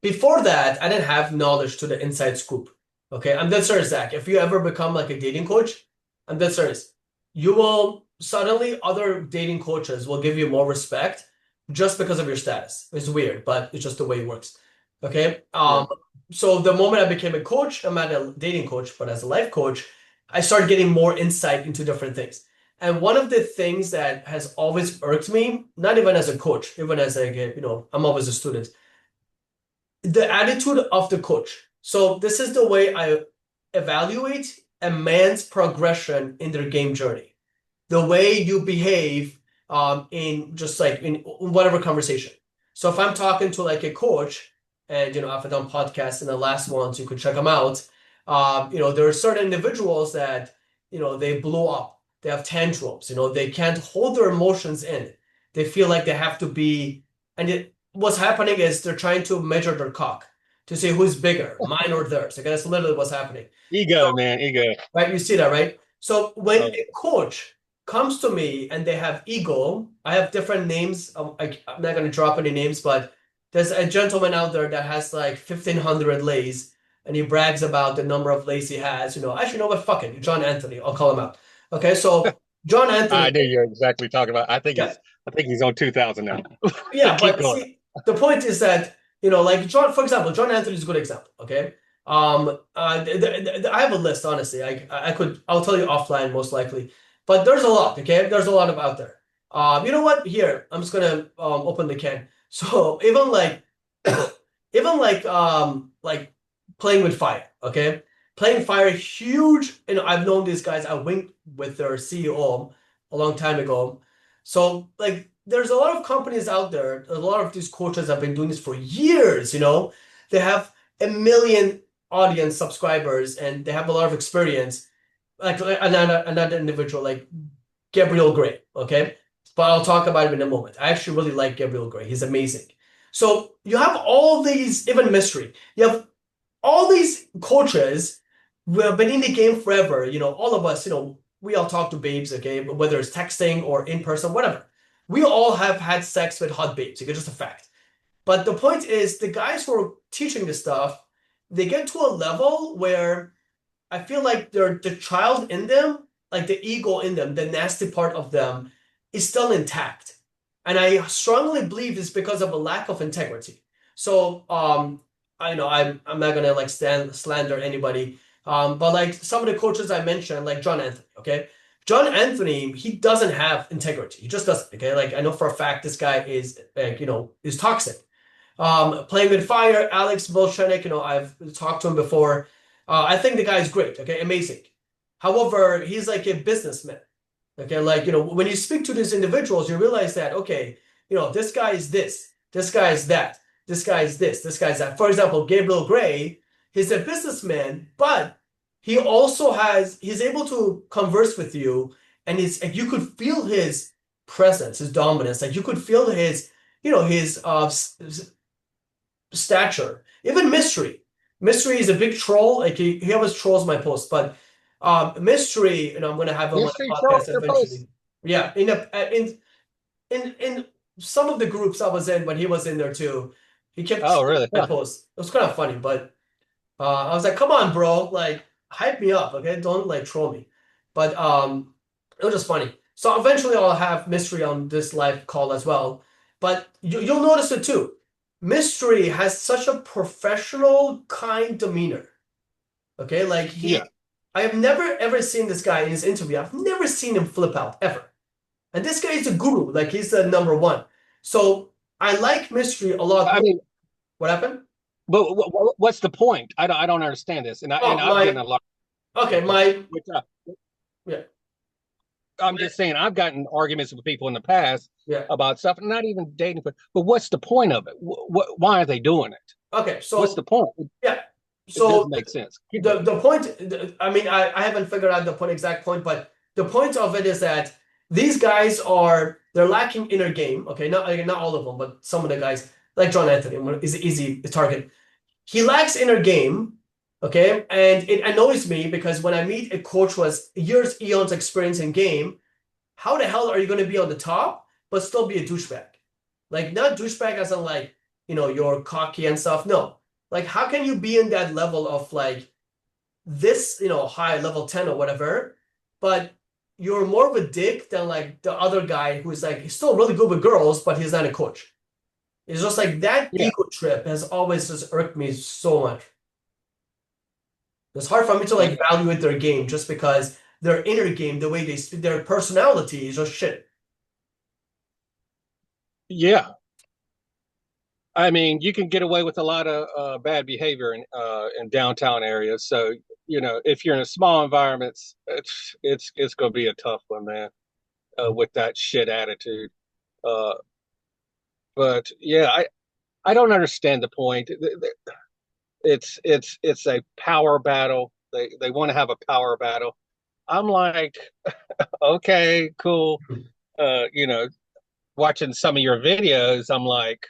Before that, I didn't have knowledge to the inside scoop. Okay, I'm dead serious, Zach. If you ever become like a dating coach, I'm dead serious. You will suddenly other dating coaches will give you more respect just because of your status. It's weird, but it's just the way it works. Okay.
yeah.
So the moment I became a coach, I'm not a dating coach, but as a life coach, I started getting more insight into different things. And one of the things that has always irked me, not even as a coach, even as I'm always a student, the attitude of the coach. So this is the way I evaluate a man's progression in their game journey. The way you behave in just like in whatever conversation. So if I'm talking to like a coach, and I've done podcasts in the last ones, you could check them out. There are certain individuals that they blow up, they have tantrums, they can't hold their emotions in. They feel like they have to be, and what's happening is they're trying to measure their cock to see who's bigger, mine or theirs. Okay, that's literally what's happening.
Ego, man, ego.
Right? You see that, right? So when
Oh,
a coach comes to me and they have ego, I have different names. I'm not going to drop any names, but there's a gentleman out there that has like 1,500 lays, and he brags about the number of lays he has. Actually, you know what? Fuck it, John Anthony. I'll call him out. Okay, so John
I
Anthony.
knew you're exactly talking about.
Yeah,
I think he's on 2000 now.
yeah,
Keep
but
going.
see, the point is that, like John, for example, John Anthony is a good example. Okay. I have a list, honestly. I'll tell you offline most likely, but there's a lot. Okay. There's a lot of out there. You know what? Here, I'm just gonna open the can. So even like, even like playing with fire. Okay. Playing fire, huge. I've known these guys. I winked with their CEO a long time ago. So like there's a lot of companies out there, a lot of these coaches have been doing this for years, They have a million audience subscribers and they have a lot of experience. Like another individual like Gabriel Gray, okay? But I'll talk about him in a moment. I actually really like Gabriel Gray. He's amazing. So you have all these, even mystery. You have all these coaches who have been in the game forever, all of us, we all talk to babes, okay, whether it's texting or in person, whatever. We all have had sex with hot babes. It's just a fact. But the point is, the guys who are teaching this stuff, they get to a level where I feel like the child in them, like the ego in them, the nasty part of them, is still intact. And I strongly believe it's because of a lack of integrity. So I know I'm not gonna like slander anybody. But like some of the coaches I mentioned, like John Anthony, okay? John Anthony, he doesn't have integrity. He just doesn't, okay? Like I know for a fact this guy is like, is toxic. Playing with fire, Alex Volchenik, I've talked to him before. I think the guy is great, okay, amazing. However, he's like a businessman, okay? Like, when you speak to these individuals, you realize that, okay, this guy is this guy is that, this guy is this guy is that. For example, Gabriel Gray, he's a businessman, but he's able to converse with you, and you could feel his presence, his dominance, like you could feel his, his stature. Even Mystery. Mystery is a big troll. Like he always trolls my posts, but Mystery, I'm gonna have him on
Mystery
a
troll
podcast
your post.
eventually. Yeah, in some of the groups I was in when he was in there too, he kept
Oh,
trolling
really?
my
Huh.
posts. It was kind of funny, but I was like, come on, bro, like hype me up, okay? Don't like troll me. But it was just funny. So eventually I'll have Mystery on this live call as well. But you'll notice it too. Mystery has such a professional, kind demeanor. Okay, like
Yeah.
I have never ever seen this guy in his interview. I've never seen him flip out ever. And this guy is a guru, like he's the number one. So I like Mystery a lot
I
more.
mean,
What happened?
but what's the point? I don't understand this, and
Oh,
I've gotten
my,
a lot
okay,
with him.
my,
Which
yeah,
I'm just saying, I've gotten arguments with people in the past
yeah.
about stuff, not even dating, but what's the point of it? Why are they doing it?
Okay,
What's
so
the point?
yeah,
It
so
doesn't make sense. Keep going.
the point, I mean, I haven't figured out the point exact point, but the point of it is that these guys they're lacking inner game. Okay, not all of them, but some of the guys, like John Anthony, is an easy target. He lacks inner game. Okay, and it annoys me because when I meet a coach who has years, eons experience in game, how the hell are you going to be on the top but still be a douchebag? Like not douchebag as in like, you're cocky and stuff. No. Like how can you be in that level of like this, high level 10 or whatever, but you're more of a dick than like the other guy who's like he's still really good with girls, but he's not a coach. It's just like that
Yeah,
ego trip has always just irked me so much. It's hard for me to like
yeah,
evaluate their game just because their inner game, the way they speak, their personality is just shit.
yeah. I mean, you can get away with a lot of bad behavior in downtown areas. So, if you're in a small environments, it's going to be a tough one, man, with that shit attitude. Uh, but yeah, I don't understand the point. It's a power battle. They want to have a power battle. I'm like, okay, cool. Uh, you know, Watching some of your videos, I'm like,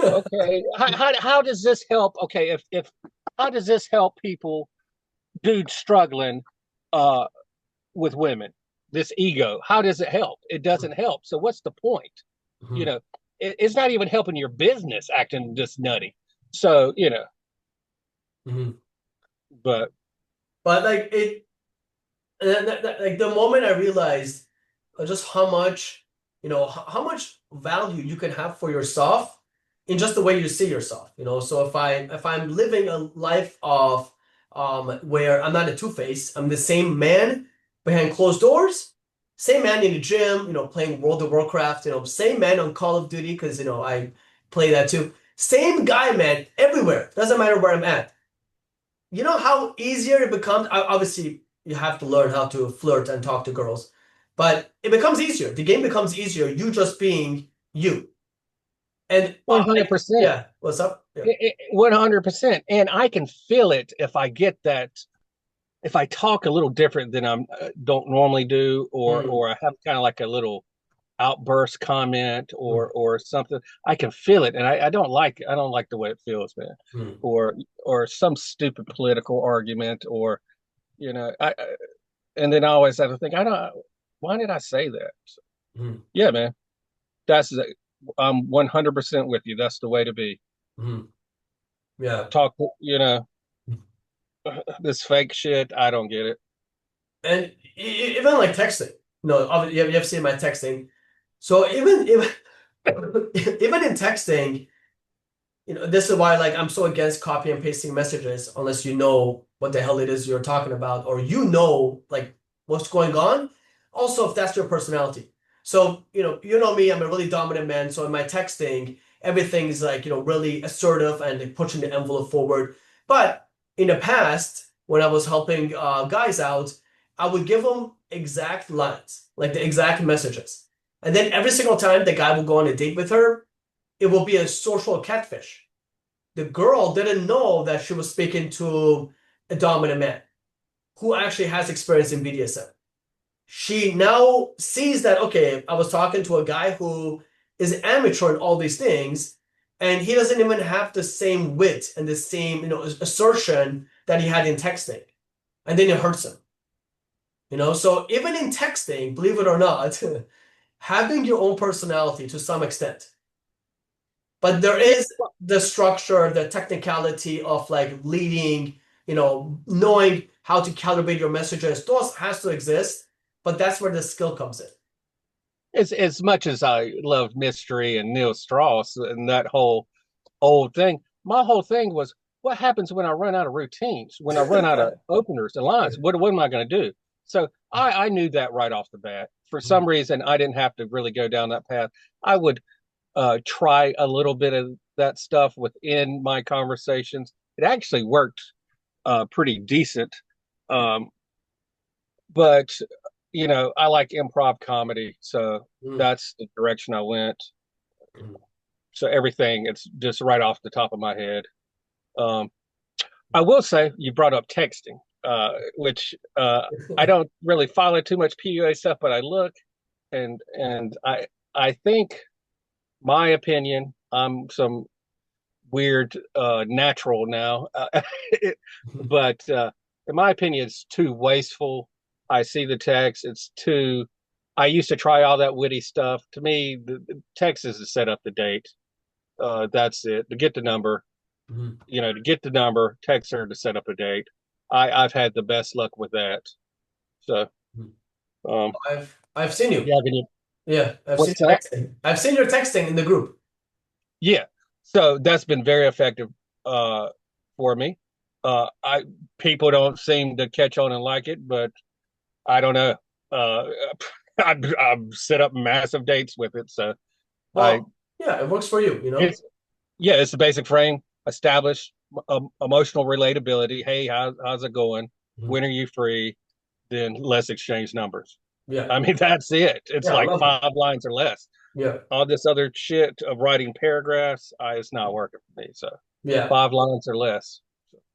okay, how does this help? Okay, if how does this help people, dudes struggling uh with women? This ego, how does it help? It doesn't help. So what's the point? You
Mhm.
know, it's not even helping your business acting just nutty. So,
Mhm.
but
But like like the moment I realized just how much, how much value you can have for yourself in just the way you see yourself, So if I'm living a life of where I'm not a two-face, I'm the same man behind closed doors, same man in the gym, playing World of Warcraft, same man on Call of Duty because I play that too. Same guy, man, everywhere. Doesn't matter where I'm at. You know how easier it becomes? Obviously, you have to learn how to flirt and talk to girls, but it becomes easier. The game becomes easier. You just being you. And like,
100%.
yeah, what's up? Yeah.
100%. And I can feel it if I get that, if I talk a little different than I don't normally do, or
Mm,
I have kind of like a little outburst comment
mm,
or something. I can feel it, and I don't like the way it feels, man.
mm,
Or some stupid political argument, or and then I always have to think, I don't. Why did I say that? So,
mm,
yeah, man, that's I'm 100% with you. That's the way to be.
mm. Yeah.
Talk, this fake shit. I don't get it.
And even like texting. No, obviously, you have seen my texting. So even even in texting, this is why like I'm so against copy and pasting messages unless you know what the hell it is you're talking about or like what's going on. Also, if that's your personality. So, you know me, I'm a really dominant man. So in my texting, everything is like, really assertive and like, pushing the envelope forward. But in the past, when I was helping guys out, I would give them exact lines, like the exact messages. And then every single time the guy will go on a date with her, it will be a social catfish. The girl didn't know that she was speaking to a dominant man who actually has experience in BDSM. She now sees that, okay, I was talking to a guy who is amateur in all these things, and he doesn't even have the same wit and the same, assertion that he had in texting. And then it hurts him. So even in texting, believe it or not, having your own personality to some extent. But there
Yeah,
is the structure, the technicality of like leading, knowing how to calibrate your messages. Those has to exist, but that's where the skill comes in.
as much as I love Mystery and Neil Strauss and that whole old thing, my whole thing was what happens when I run out of routines, when I run out of openers and lines? What am I going to do? So I knew that right off the bat. For some reason, I didn't have to really go down that path. I would try a little bit of that stuff within my conversations. It actually worked pretty decent. Um, but I like improv comedy, so
Mm.
that's the direction I went. So everything, it's just right off the top of my head. Um, I will say you brought up texting, which I don't really follow too much PUA stuff, but I look and I think my opinion, I'm some weird natural now, but in my opinion, it's too wasteful. I see the text. It's too. I used to try all that witty stuff. To me, the text is to set up the date. That's it. To get the number,
Mhm.
to get the number, text her to set up a date. I've had the best luck with that. So, um,
I've seen
you
you.
have any?
Yeah, I've seen
What's
you
that?
texting. I've seen your texting in the group.
Yeah. So that's been very effective uh, for me. I People don't seem to catch on and like it, but I don't know. Uh, I've set up massive dates with it, so I
Well, yeah, it works for you.
it's yeah, it's the basic frame. Establish emotional relatability. Hey, how's it going?
Mhm.
When are you free? Then let's exchange numbers.
Yeah.
I mean, that's it. It's
Yeah, I
like
love that.
5 lines or less.
Yeah.
All this other shit of writing paragraphs, it's not working for me. So
Yeah.
5 lines or less.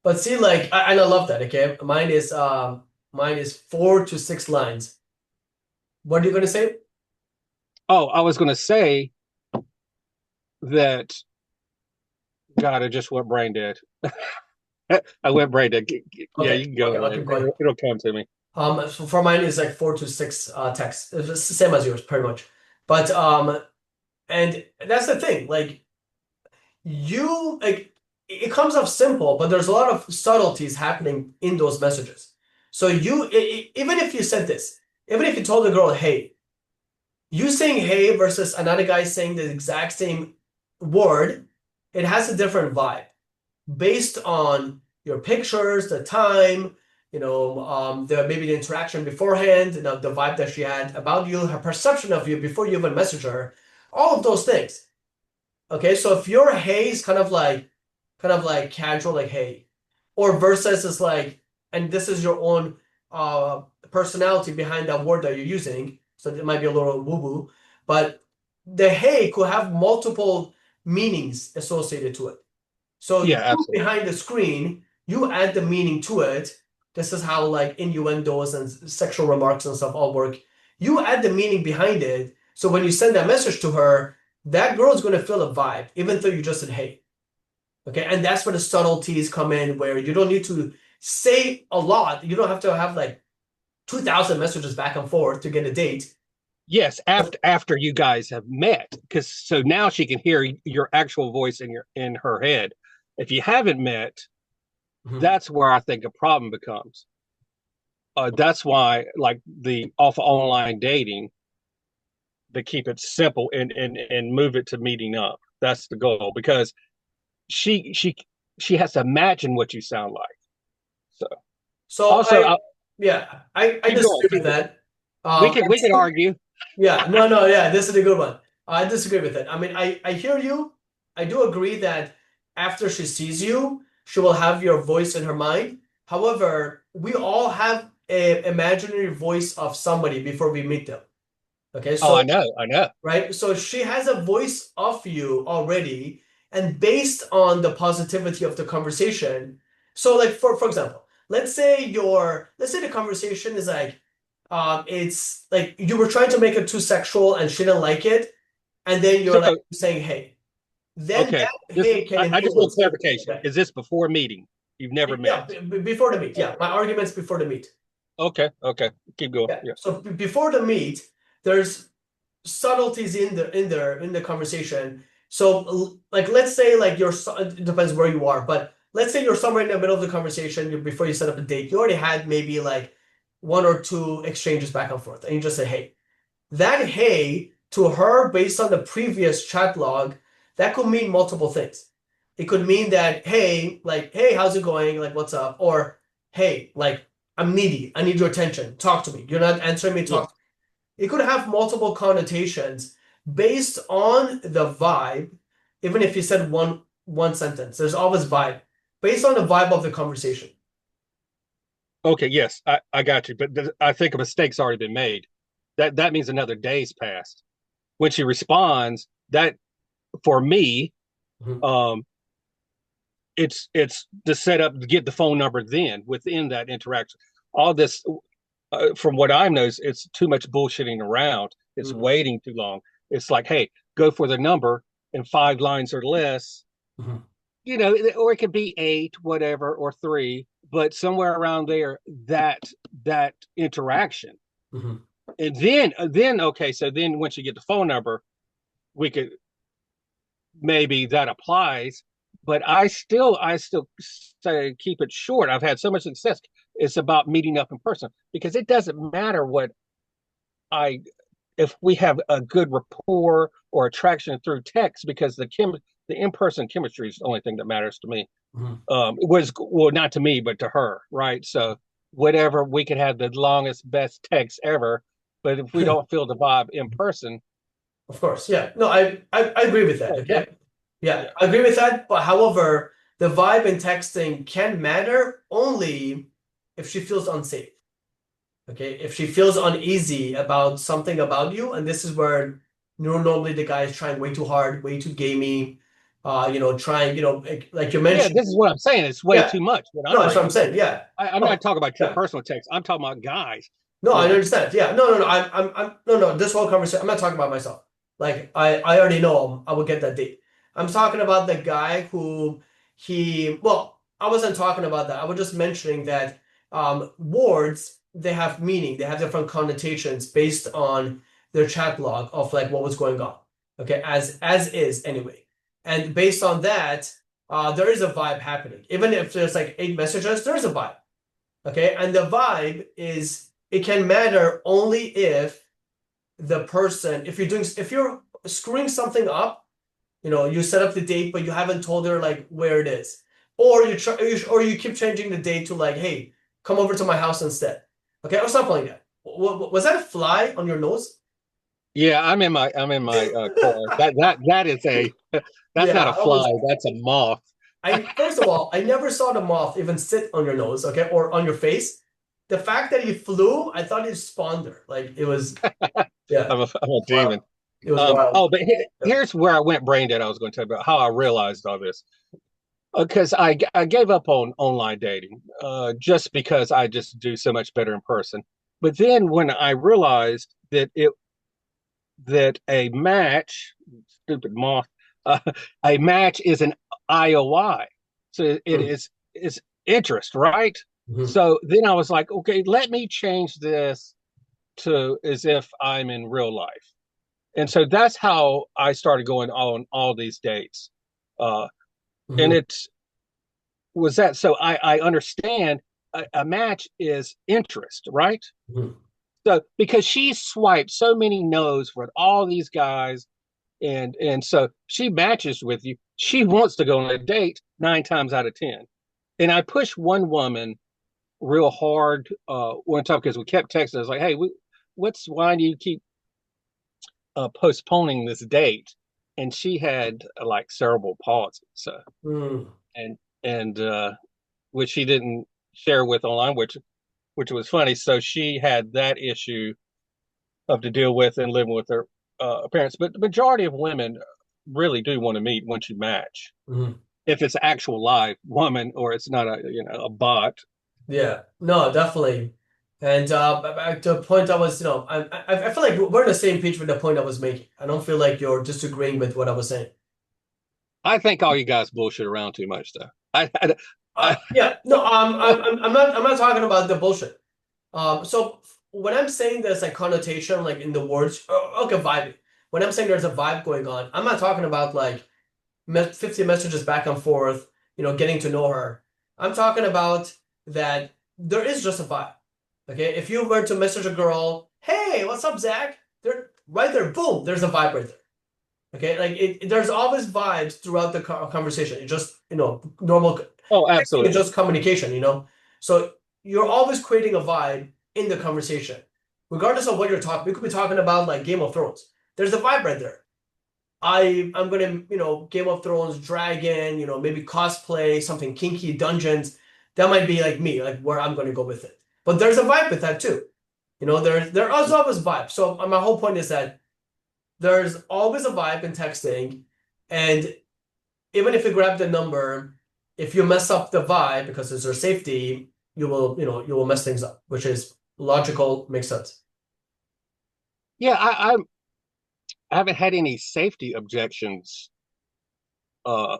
But see, like, and I love that, okay? Mine is 4 to 6 lines. What are you gonna say?
Oh, I was going to say that. God, I just went brain dead. I went brain dead. Yeah,
Okay,
you can go
okay, I'll
ahead.
keep going.
It'll come to me.
So for mine is like 4 to 6 texts. It's the same as yours, pretty much. But and that's the thing, like it comes off simple, but there's a lot of subtleties happening in those messages. So even if you said this, even if you told the girl, hey, you saying hey versus another guy saying the exact same word, it has a different vibe based on your pictures, the time, maybe the interaction beforehand, the vibe that she had about you, her perception of you before you even message her, all of those things. Okay, so if your hey is kind of like casual, like hey, or versus is like, and this is your own uh personality behind that word that you're using, so it might be a little woo-woo, but the hey could have multiple meanings associated to it. So
Yeah,
you
absolutely.
behind the screen, you add the meaning to it. This is how like innuendos and sexual remarks and stuff all work. You add the meaning behind it. So when you send that message to her, that girl is going to feel a vibe, even though you just said hey. Okay. And that's where the subtleties come in, where you don't need to say a lot. You don't have to have like 2,000 messages back and forth to get a date.
Yes, after you guys have met, because so now she can hear your actual voice in her head. If you haven't met,
Mhm.
that's where I think a problem becomes. That's why, like the off online dating, to keep it simple and move it to meeting up. That's the goal because she she she has to imagine what you sound like. So
So
also,
yeah, I
keep going,
disagree with
keep going.
that. I
We can
think
argue.
Yeah, no, no, yeah, this is a good one. I disagree with it. I mean, I hear you. I do agree that after she sees you, she will have your voice in her mind. However, we all have an imaginary voice of somebody before we meet them. Okay,
Oh,
so
I know.
right? So she has a voice of you already, and based on the positivity of the conversation. So, like for example, let's say the conversation is like, it's like you were trying to make it too sexual and she didn't like it, and then you're like
So
saying hey, then
okay,
that hey can
I just want
influence it.
clarification.
Okay.
Is this before meeting? You've never
Yeah,
met.
before the meet. Yeah,
Okay.
my arguments before the meet.
Okay, okay, keep going.
Yeah.
Yeah,
So before the meet, there's subtleties in the conversation. So like let's say like it depends where you are, but let's say you're somewhere in the middle of the conversation before you set up a date. You already had maybe like one or two exchanges back and forth, and you just say, "Hey." That "hey" to her, based on the previous chat log, that could mean multiple things. It could mean that, "Hey, like, hey, how's it going? Like, what's up?" Or, "Hey, like, I'm needy. I need your attention. Talk to me. You're not answering me.
yeah.
Talk to me." It could have multiple connotations based on the vibe. Even if you said one sentence, there's always vibe based on the vibe of the conversation.
Okay, yes, I got you. But I think a mistake's already been made. That means another day's passed. When she responds, that for me,
Mhm.
um, it's to set up to get the phone number then within that interaction. All this, from what I know, it's too much bullshitting around. It's
Mhm.
waiting too long. It's like, hey, go for the number in 5 lines or less,
Mhm.
or it could be eight, whatever, or three, but somewhere around there, that interaction.
Mhm.
And then okay, so then once you get the phone number, we could maybe that applies, but I still say keep it short. I've had so much success. It's about meeting up in person because it doesn't matter what I if we have a good rapport or attraction through text because the in-person chemistry is the only thing that matters to me.
Mhm.
It was well not to me but to her, right? So whatever, we could have the longest best text ever, but if we don't feel the vibe in person,
Of course, yeah. No, I agree with that.
oh, no.
Okay. Yeah,
Yeah.
I agree with that. But however, the vibe in texting can matter only if she feels unsafe. Okay. If she feels uneasy about something about you, and this is where normally the guy is trying way too hard, way too gamey, trying, like you
Yeah,
mentioned.
this is what I'm saying. It's way
Yeah.
too much what
No,
I'm
that's what I'm
bringing.
saying. Yeah.
I'm not
No.
talking about your
Yeah.
personal text. I'm talking about guys.
No,
You
I
know,
understand. Yeah, no, no, no. No, no. This whole conversation, I'm not talking about myself. Like, I already know I will get that date. I'm talking about the guy who well, I wasn't talking about that. I was just mentioning that words, they have meaning. They have different connotations based on their chat log of like what was going on. Okay, as is anyway. And based on that, there is a vibe happening. Even if there's like 8 messages, there's a vibe. Okay, and the vibe is it can matter only if the person, if you're screwing something up, you set up the date, but you haven't told her like where it is, or or you keep changing the date to like, hey, come over to my house instead. Okay, or something like that. Was that a fly on your nose?
yeah, I'm in my car. That is a that's
Yeah,
not a
I was.
fly. That's a moth.
I first of all, I never saw the moth even sit on your nose, okay, or on your face. The fact that he flew, I thought he spawned there. Like it was, yeah,
I'm a
wild.
demon.
It was wild.
Oh, but
Yeah.
here's where I went brain dead. I was going to tell you about how I realized all this. Because I gave up on online dating just because I just do so much better in person. But then when I realized that a match, stupid moth, uh, a match is an IOI, so it
Mm.
is interest, right?
Mhm.
So then I was like, okay, let me change this to as if I'm in real life, and so that's how I started going on all these dates. Uh, and
Mhm.
it was that so I understand a match is interest, right?
Mhm.
So because she swiped so many no's with all these guys, and so she matches with you. She wants to go on a date 9 times out of 10. And I pushed one woman real hard one time because we kept texting. I was like, hey, why do you keep postponing this date? And she had like cerebral palsy. So
Mm.
and and which she didn't share with online, which was funny. So she had that issue of to deal with and living with her parents. But the majority of women really do want to meet once you match.
Mhm.
If it's an actual live woman or it's not a bot.
Yeah. No, definitely. And back to the point I was, I feel like we're on the same page with the point I was making. I don't feel like you're disagreeing with what I was saying.
I think all you guys bullshit around too much though. I
Yeah. No, I'm not talking about the bullshit. So when I'm saying there's like connotation, like in the words, okay, vibe. When I'm saying there's a vibe going on, I'm not talking about like 50 messages back and forth, getting to know her. I'm talking about that there is just a vibe. Okay, if you were to message a girl, hey, what's up, Zach? There, right there, boom, there's a vibe right there. Okay, like there's always vibes throughout the conversation. It's just, normal.
Oh,
Texting is
absolutely.
just communication. So you're always creating a vibe in the conversation, regardless of what you're talking. We could be talking about like Game of Thrones. There's a vibe right there. I'm gonna, Game of Thrones, dragon, maybe cosplay, something kinky, dungeons. That might be like me, like where I'm gonna go with it. But there's a vibe with that too. There is always vibe. So my whole point is that there's always a vibe in texting, and even if you grab the number, if you mess up the vibe because it's your safety, you will mess things up, which is logical, makes sense.
Yeah, I haven't had any safety objections uh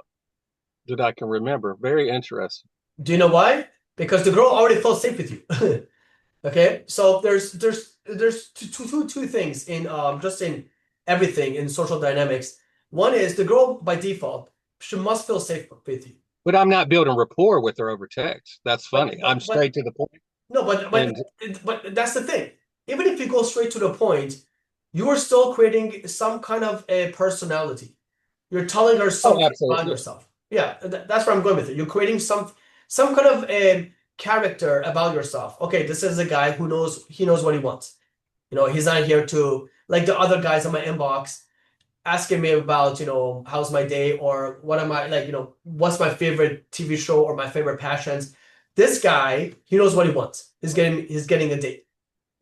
that I can remember. Very interesting.
Do you know why? Because the girl already felt safe with you. Okay, so there's two things in just in everything in social dynamics. One is the girl by default she must feel safe with you.
But I'm not building rapport with her over text. That's
But
funny. I'm
but but
straight to the point.
no, but but
And
but that's the thing. Even if you go straight to the point, you are still creating some kind of a personality. You're telling her
oh,
something about
absolutely.
yourself. Yeah, that's where I'm going with it. You're creating some kind of a character about yourself. Okay, this is a guy who knows what he wants. He's not here to like the other guys in my inbox asking me about, how's my day or what am I like, what's my favorite TV show or my favorite passions. This guy, he knows what he wants. He's getting a date.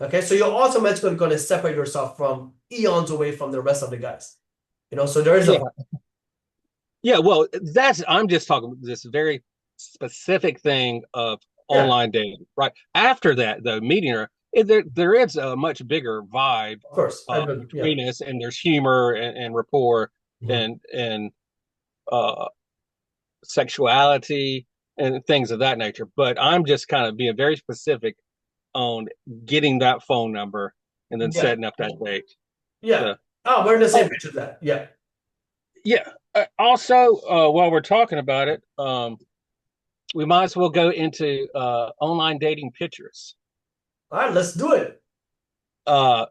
Okay, so you're automatically going to separate yourself from eons away from the rest of the guys. So there is a
Yeah. Yeah, well, that's I'm just talking this very specific thing of
yeah,
online dating, right? After that, though, meeting her, there is a much bigger vibe
of course. Yeah.
between us, and there's humor and rapport
Mhm.
and uh, sexuality and things of that nature. But I'm just kind of being very specific on getting that phone number and then
Yeah.
setting up that date.
Yeah.
So,
Oh, we're in the same
oh
page with that. Yeah.
yeah. Also, while we're talking about it, we might as well go into online dating pictures.
All right, let's do it.
Uh,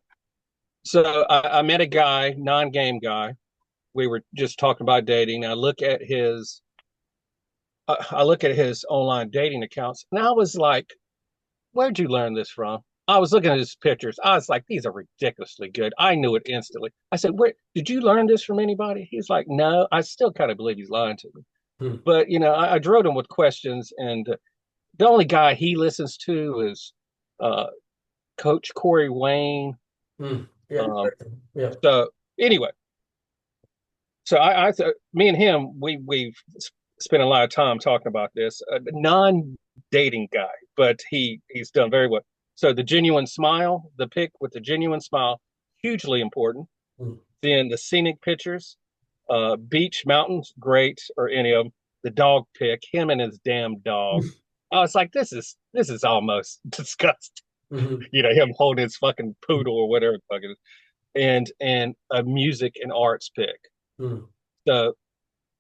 so I met a guy, non-game guy. We were just talking about dating. I look at his online dating accounts, and I was like, "Where'd you learn this from?" I was looking at his pictures. I was like, "These are ridiculously good." I knew it instantly. I said, "Where did you learn this from anybody?" He's like, "No." I still kind of believe he's lying to me,
Hmm.
but I drilled him with questions, and the only guy he listens to is uh, Coach Corey Wayne.
Hmm. Yeah.
Um,
Yeah.
so anyway, so I me and him, we've spent a lot of time talking about this. A non-dating guy, but he's done very well. So the genuine smile, the pic with the genuine smile, hugely important.
Hmm.
Then the scenic pictures, beach, mountains, great, or any of them. The dog pic, him and his damn dog. I was like, this is almost disgusting.
Hmm.
Him holding his fucking poodle or whatever fucking, and a music and arts pick.
Hmm.
So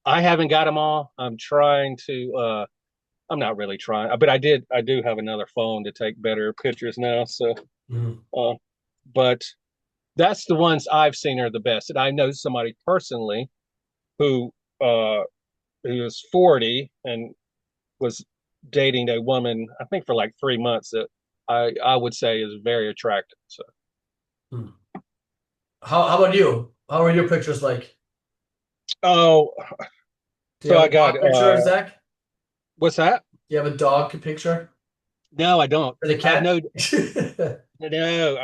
I haven't got them all. I'm trying to. I'm not really trying, but I do have another phone to take better pictures now. So,
Hmm.
uh, but that's the ones I've seen are the best. And I know somebody personally who uh who was 40 and was dating a woman, I think for like 3 months, that I would say is very attractive. So,
Hmm. How about you? How are your pictures like?
oh,
Do you
so
have
I
a
got
dog picture, Zach?
what's that?
Do you have a dog picture?
No, I don't.
Or the
I have
cat?
no, no.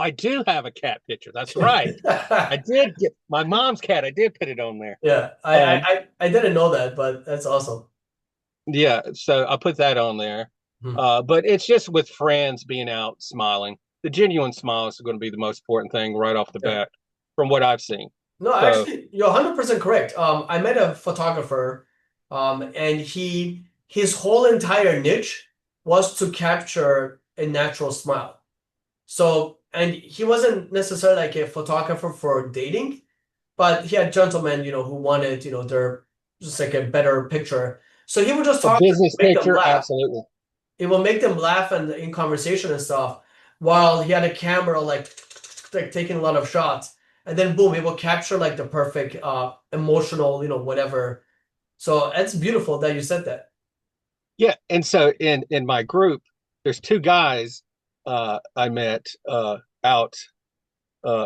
I do have a cat picture. That's right. I did get my mom's cat. I did put it on there.
Yeah, I, I
Um,
I I didn't know that, but that's awesome.
yeah, so I put that on there.
Hmm.
But it's just with friends being out smiling. The genuine smile is going to be the most important thing right off the
Yeah.
bat, from what I've seen.
No,
So,
actually, you're 100% correct. I met a photographer, and his whole entire niche was to capture a natural smile. So, and he wasn't necessarily like a photographer for dating, but he had gentlemen, who wanted, their just like a better picture. So he would just
A
talk to them,
business
make them
picture,
laugh.
absolutely.
It will make them laugh and in conversation and stuff, while he had a camera like taking a lot of shots. And then boom, it will capture like the perfect emotional, whatever. So it's beautiful that you said that.
Yeah, and so in my group, there's two guys I met out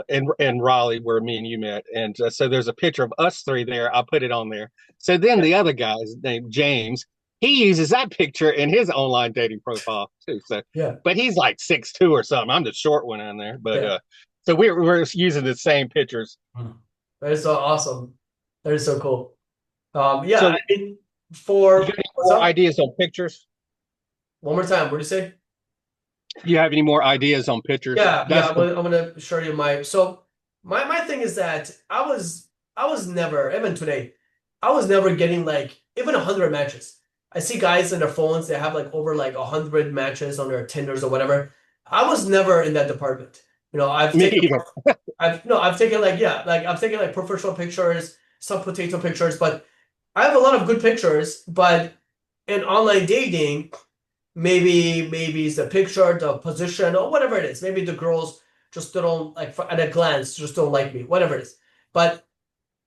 in Raleigh where me and you met, and so there's a picture of us three there. I put it on there. So then
Yeah.
the other guy's named James. He uses that picture in his online dating profile too. So,
Yeah.
but he's like 6'2" or something. I'm the short one in there, but
Yeah.
so we're using the same pictures.
Mm. That is so awesome. That is so cool. Yeah, I
So
mean,
you got
for
any
what's
more
up?
ideas on pictures?
One more time. What do you say?
Do you have any more ideas on pictures?
Yeah, yeah.
That's the
I'm gonna show you my. So my thing is that I was never, even today, I was never getting like even 100 matches. I see guys in their phones, they have like over like 100 matches on their Tinders or whatever. I was never in that department. I've
me
taken
either.
I've no, I've taken like, yeah, like I've taken like professional pictures, some potato pictures, but I have a lot of good pictures. But in online dating, maybe it's the picture, the position, or whatever it is. Maybe the girls just don't like at a glance, just don't like me, whatever it is. But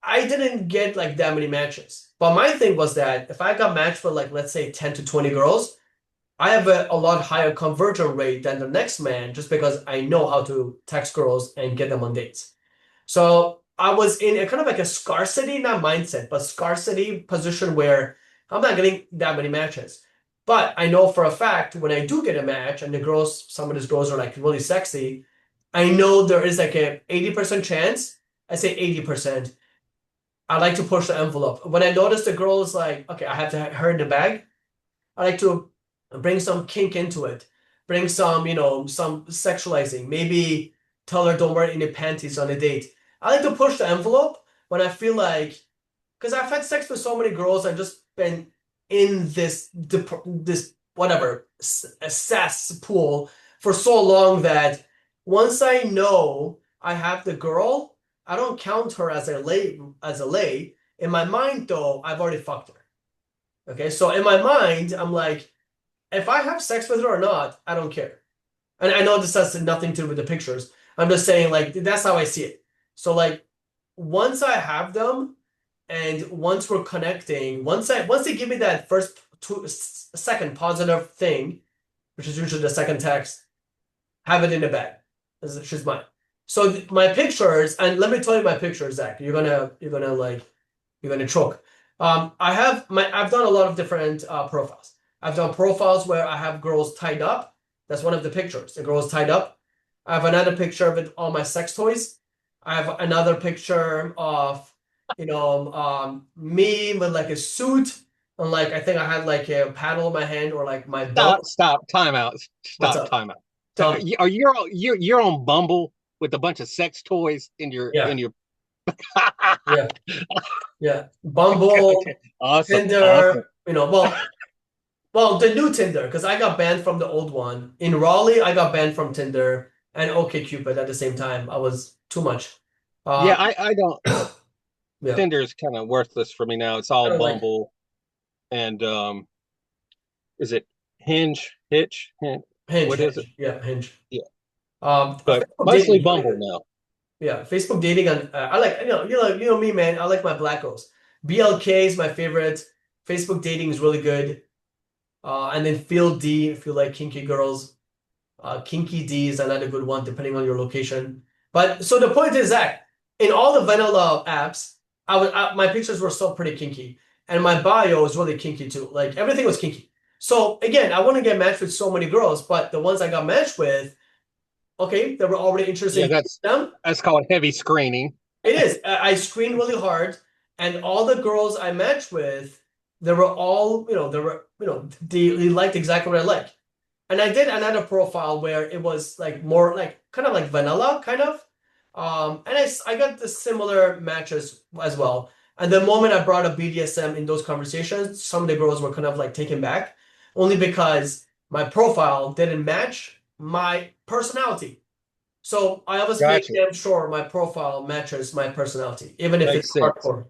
I didn't get like that many matches. But my thing was that if I got matched with like let's say 10 to 20 girls, I have a lot higher conversion rate than the next man just because I know how to text girls and get them on dates. So I was in a kind of like a scarcity, not mindset, but scarcity position where I'm not getting that many matches. But I know for a fact when I do get a match and some of these girls are like really sexy, I know there is like a 80% chance. I say 80%. I like to push the envelope. When I notice the girl is like, okay, I have to her in the bag, I like to bring some kink into it, bring some, some sexualizing. Maybe tell her don't wear any panties on a date. I like to push the envelope when I feel like, because I've had sex with so many girls, I've just been in this whatever a cesspool for so long that once I know I have the girl, I don't count her as a lay. In my mind, though, I've already fucked her. Okay, so in my mind, I'm like, if I have sex with her or not, I don't care. And I know this has nothing to do with the pictures. I'm just saying, like, that's how I see it. So, like, once I have them, and once we're connecting, once they give me that first second positive thing, which is usually the second text, have it in the bag. She's mine. So my pictures, and let me tell you my pictures, Zach. You're gonna choke. I've done a lot of different profiles. I've done profiles where I have girls tied up. That's one of the pictures. The girls tied up. I have another picture with all my sex toys. I have another picture of, me with like a suit, and like I think I had like a paddle in my hand or like my belt.
Stop, time out.
What's
Stop,
up?
time out. So
Tell me.
are you're on Bumble with a bunch of sex toys in your
Yeah,
in your
yeah, yeah.
okay.
Bumble,
Awesome, awesome.
Tinder, well, the new Tinder, because I got banned from the old one. In Raleigh, I got banned from Tinder and OkCupid at the same time. I was too much.
Yeah,
Um,
I don't
yeah,
Tinder is kind of worthless for me now. It's
I
all
don't like
Bumble and is it Hinge, Hitch,
Hinge,
what is it?
Hinge. Yeah, Hinge.
Yeah, but
Facebook dating
mostly
is really
Bumble
good.
now.
Yeah, Facebook dating and I like me, man. I like my black girls. BLK is my favorite. Facebook dating is really good. And then Field D if you like kinky girls. Kinky D is another good one, depending on your location. But so the point is that in all the vanilla apps, my pictures were still pretty kinky, and my bio was really kinky too. Like everything was kinky. So again, I want to get matched with so many girls, but the ones I got matched with, okay, they were already interested
Yeah,
in them.
that's called heavy screening.
It is. I screened really hard, and all the girls I matched with, they were all, they liked exactly what I like. And I did another profile where it was like more like kind of like vanilla kind of. And I got the similar matches as well. And the moment I brought up BDSM in those conversations, some of the girls were kind of like taken back, only because my profile didn't match my personality. So I always make
Gotcha.
damn sure my profile matches my personality, even if it's
Makes sense.
hardcore.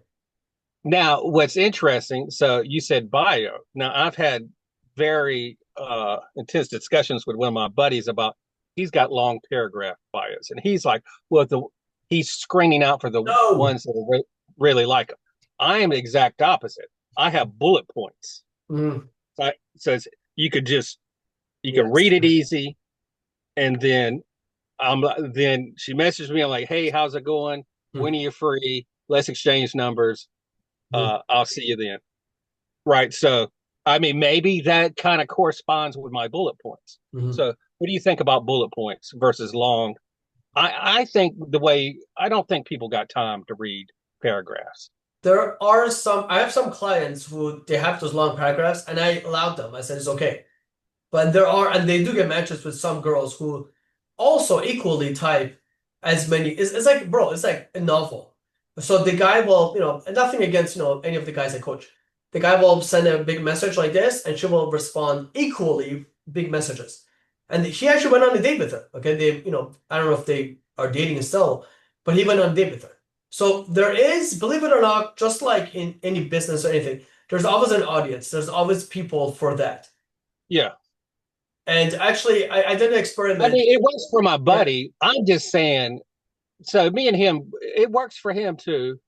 Now, what's interesting, so you said bio. Now, I've had very intense discussions with one of my buddies about he's got long paragraph bios, and he's like, well, he's screening out for the
No.
ones that are really like him. I am the exact opposite. I have bullet points.
Mm,
So you could just you can
yes.
read it easy, and then she messaged me. I'm like, hey, how's it going?
Mm,
When are you free? Let's exchange numbers.
mm,
I'll see you then. Right. So, I mean, maybe that kind of corresponds with my bullet points.
mm.
So, what do you think about bullet points versus long? I think I don't think people got time to read paragraphs.
There are some, I have some clients who they have those long paragraphs and I allowed them. I said it's okay. But there are, and they do get matches with some girls who also equally type as many. It's like, bro, it's like a novel. So the guy will, nothing against, any of the guys I coach. The guy will send a big message like this, and she will respond equally big messages. And he actually went on a date with her. Okay, I don't know if they are dating still, but he went on a date with her. So there is, believe it or not, just like in any business or anything, there's always an audience. There's always people for that.
Yeah.
And actually, I did an
I
experiment.
mean, it works for my
Yeah,
buddy. I'm just saying, so me and him, it works for him too.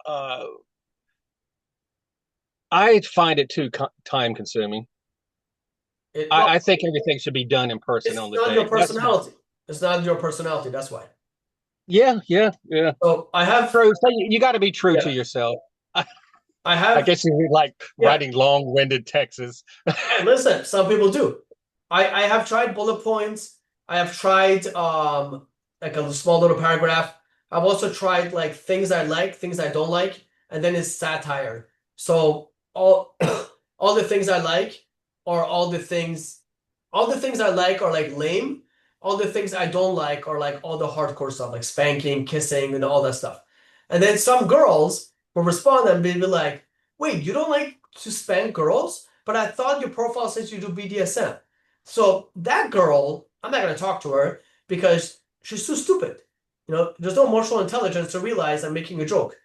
Uh, I find it too time consuming.
well,
I think everything should be done in person
it's
on the
not your
day. That's my,
personality. It's not your personality. That's why.
yeah, yeah, yeah.
So I have,
True. So you got to be true to
yeah,
yourself. I,
I
I
have,
guess you like
yeah.
writing long-winded texts.
Hey, listen, some people do. I have tried bullet points. I have tried like a small little paragraph. I've also tried like things I like, things I don't like, and then it's satire. So all all the things I like are all the things I like are like lame. All the things I don't like are like all the hardcore stuff, like spanking, kissing, and all that stuff. And then some girls will respond and be like, wait, you don't like to spank girls? But I thought your profile says you do BDSM. So that girl, I'm not gonna talk to her because she's too stupid. There's no emotional intelligence to realize I'm making a joke.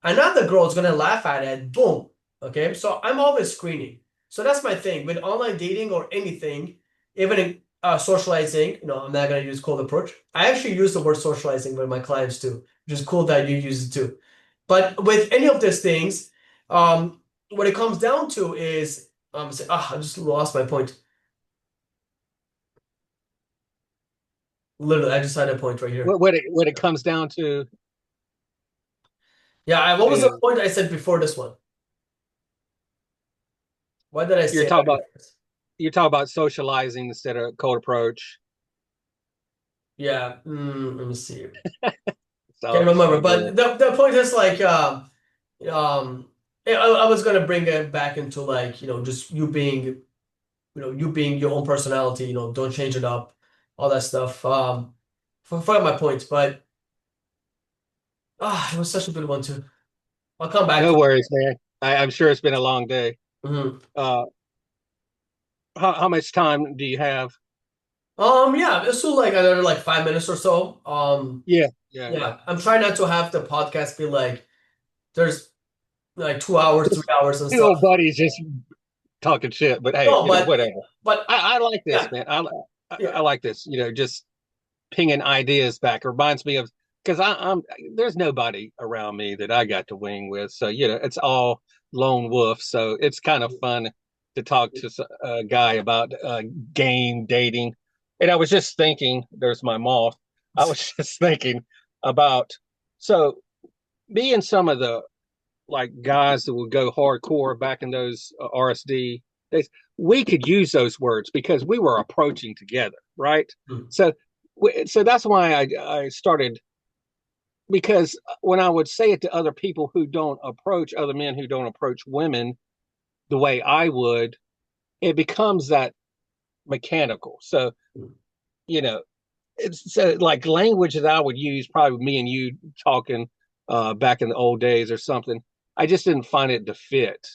Another girl is gonna laugh at it, boom. Okay, so I'm always screening. So that's my thing with online dating or anything, even in socializing. I'm not gonna use cold approach. I actually use the word socializing with my clients too, which is cool that you use it too. But with any of these things, what it comes down to is I just lost my point. Literally, I just had a point right here.
What it comes down to
Yeah, what was the
is
point I said before this one? Why did I
you're
say
talking about
that?
you're talking about socializing instead of cold approach.
Yeah, let me see. Can't
So
remember,
go
but the point is like um I was gonna bring it back into like just you being your own personality, don't change it up, all that stuff. Forgot my point, but it was such a good one too. I'll come back
no
to
worries, man. I'm sure it's been a long day.
it.
Uh, how much time do you have?
Yeah, this will like another like 5 minutes or so.
Yeah, yeah, yeah.
Yeah, I'm trying not to have the podcast be like there's like 2 hours, 3 hours and
Two
stuff.
old buddies just talking shit, but hey,
No, but
whatever. I like this,
yeah,
man. I
yeah.
like this. Just pinging ideas back. It reminds me of because I'm there's nobody around me that I got to wing with, so it's all lone wolf. So it's kind of fun to talk to a guy about game dating. And I was just thinking, there's my moth. I was just thinking about so me and some of the like guys that would go hardcore back in those RSD days, we could use those words because we were approaching together, right?
Hmm.
So, so that's why I started because when I would say it to other people who don't approach other men who don't approach women the way I would, it becomes that mechanical. So, you know, it's so like language that I would use, probably me and you talking back in the old days or something. I just didn't find it to fit,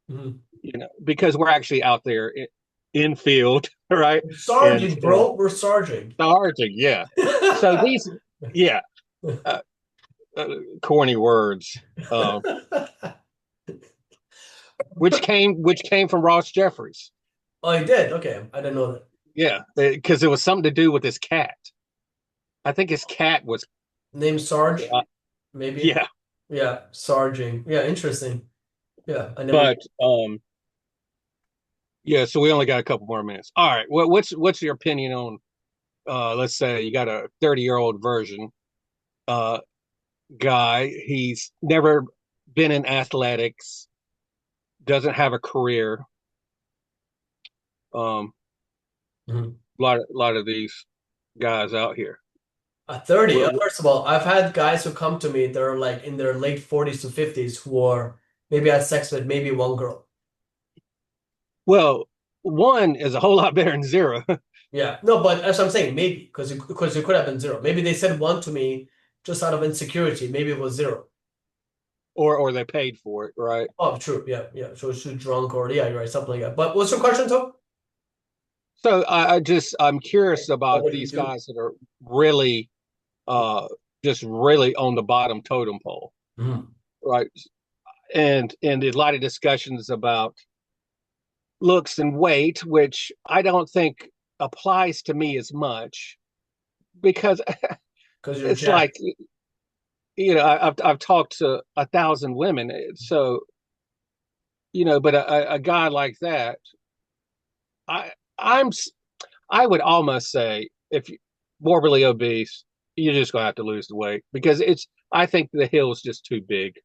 Hmm.
because we're actually out there. infield, right? And
Sarging, bro. We're sarging.
charging, yeah. So these, yeah, uh, uh, corny words, which came from Ross Jeffries.
Oh, he did. Okay, I didn't know that.
Yeah, because it was something to do with his cat. I think his cat was,
Name Sarge,
uh,
maybe.
yeah.
Yeah, sarging. Yeah, interesting. Yeah, I never.
But yeah. So we only got a couple more minutes. All right. What's your opinion on let's say you got a 30-year-old version uh guy. He's never been in athletics, doesn't have a career. Um,
Mhm.
lot of these guys out here.
30.
Well,
First of all, I've had guys who come to me, they're like in their late 40s to 50s who are maybe had sex with maybe one girl.
well, one is a whole lot better than zero,
Yeah. No, but as I'm saying, maybe because it could have been zero. Maybe they said one to me just out of insecurity. Maybe it was zero.
or they paid for it, right?
Oh, true. Yeah, yeah. So it's too drunk or yeah, you're right, something like that. But what's your question, Tom?
So I'm curious
About
about
what you
these
do.
guys that are really uh just really on the bottom totem pole,
Mhm.
right? And a lot of discussions about looks and weight, which I don't think applies to me as much because
Because you're
it's
jacked.
like I've talked to 1,000 women, so but a guy like that, I I'm I would almost say if you morbidly obese, you're just gonna have to lose the weight because I think the hill's just too big.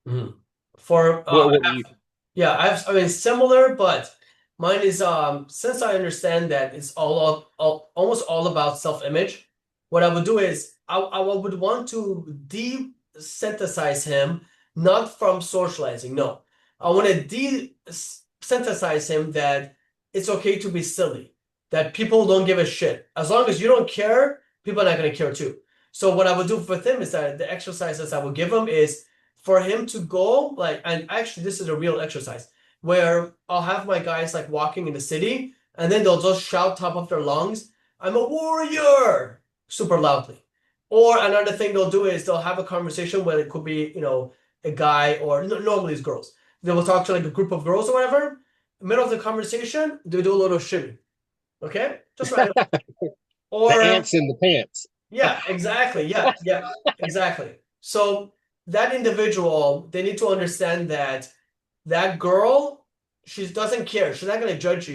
Mhm. For
What do you think?
yeah, I mean similar, but mine is since I understand that it's almost all about self-image, what I would do is I would want to de-synthesize him not from socializing. No. I want to de-synthesize him that it's okay to be silly, that people don't give a shit. As long as you don't care, people are not gonna care too. So what I would do with him is that the exercises I would give him is for him to go like, and actually this is a real exercise where I'll have my guys like walking in the city and then they'll just shout top of their lungs, I'm a warrior, super loudly. Or another thing they'll do is they'll have a conversation where it could be, a guy or normally it's girls. They will talk to like a group of girls or whatever. Middle of the conversation, they do a little shimmy. Okay? Just right.
The
Or
ants in the pants.
yeah, exactly. Yeah, yeah, exactly. So that individual, they need to understand that that girl, she doesn't care. She's not gonna judge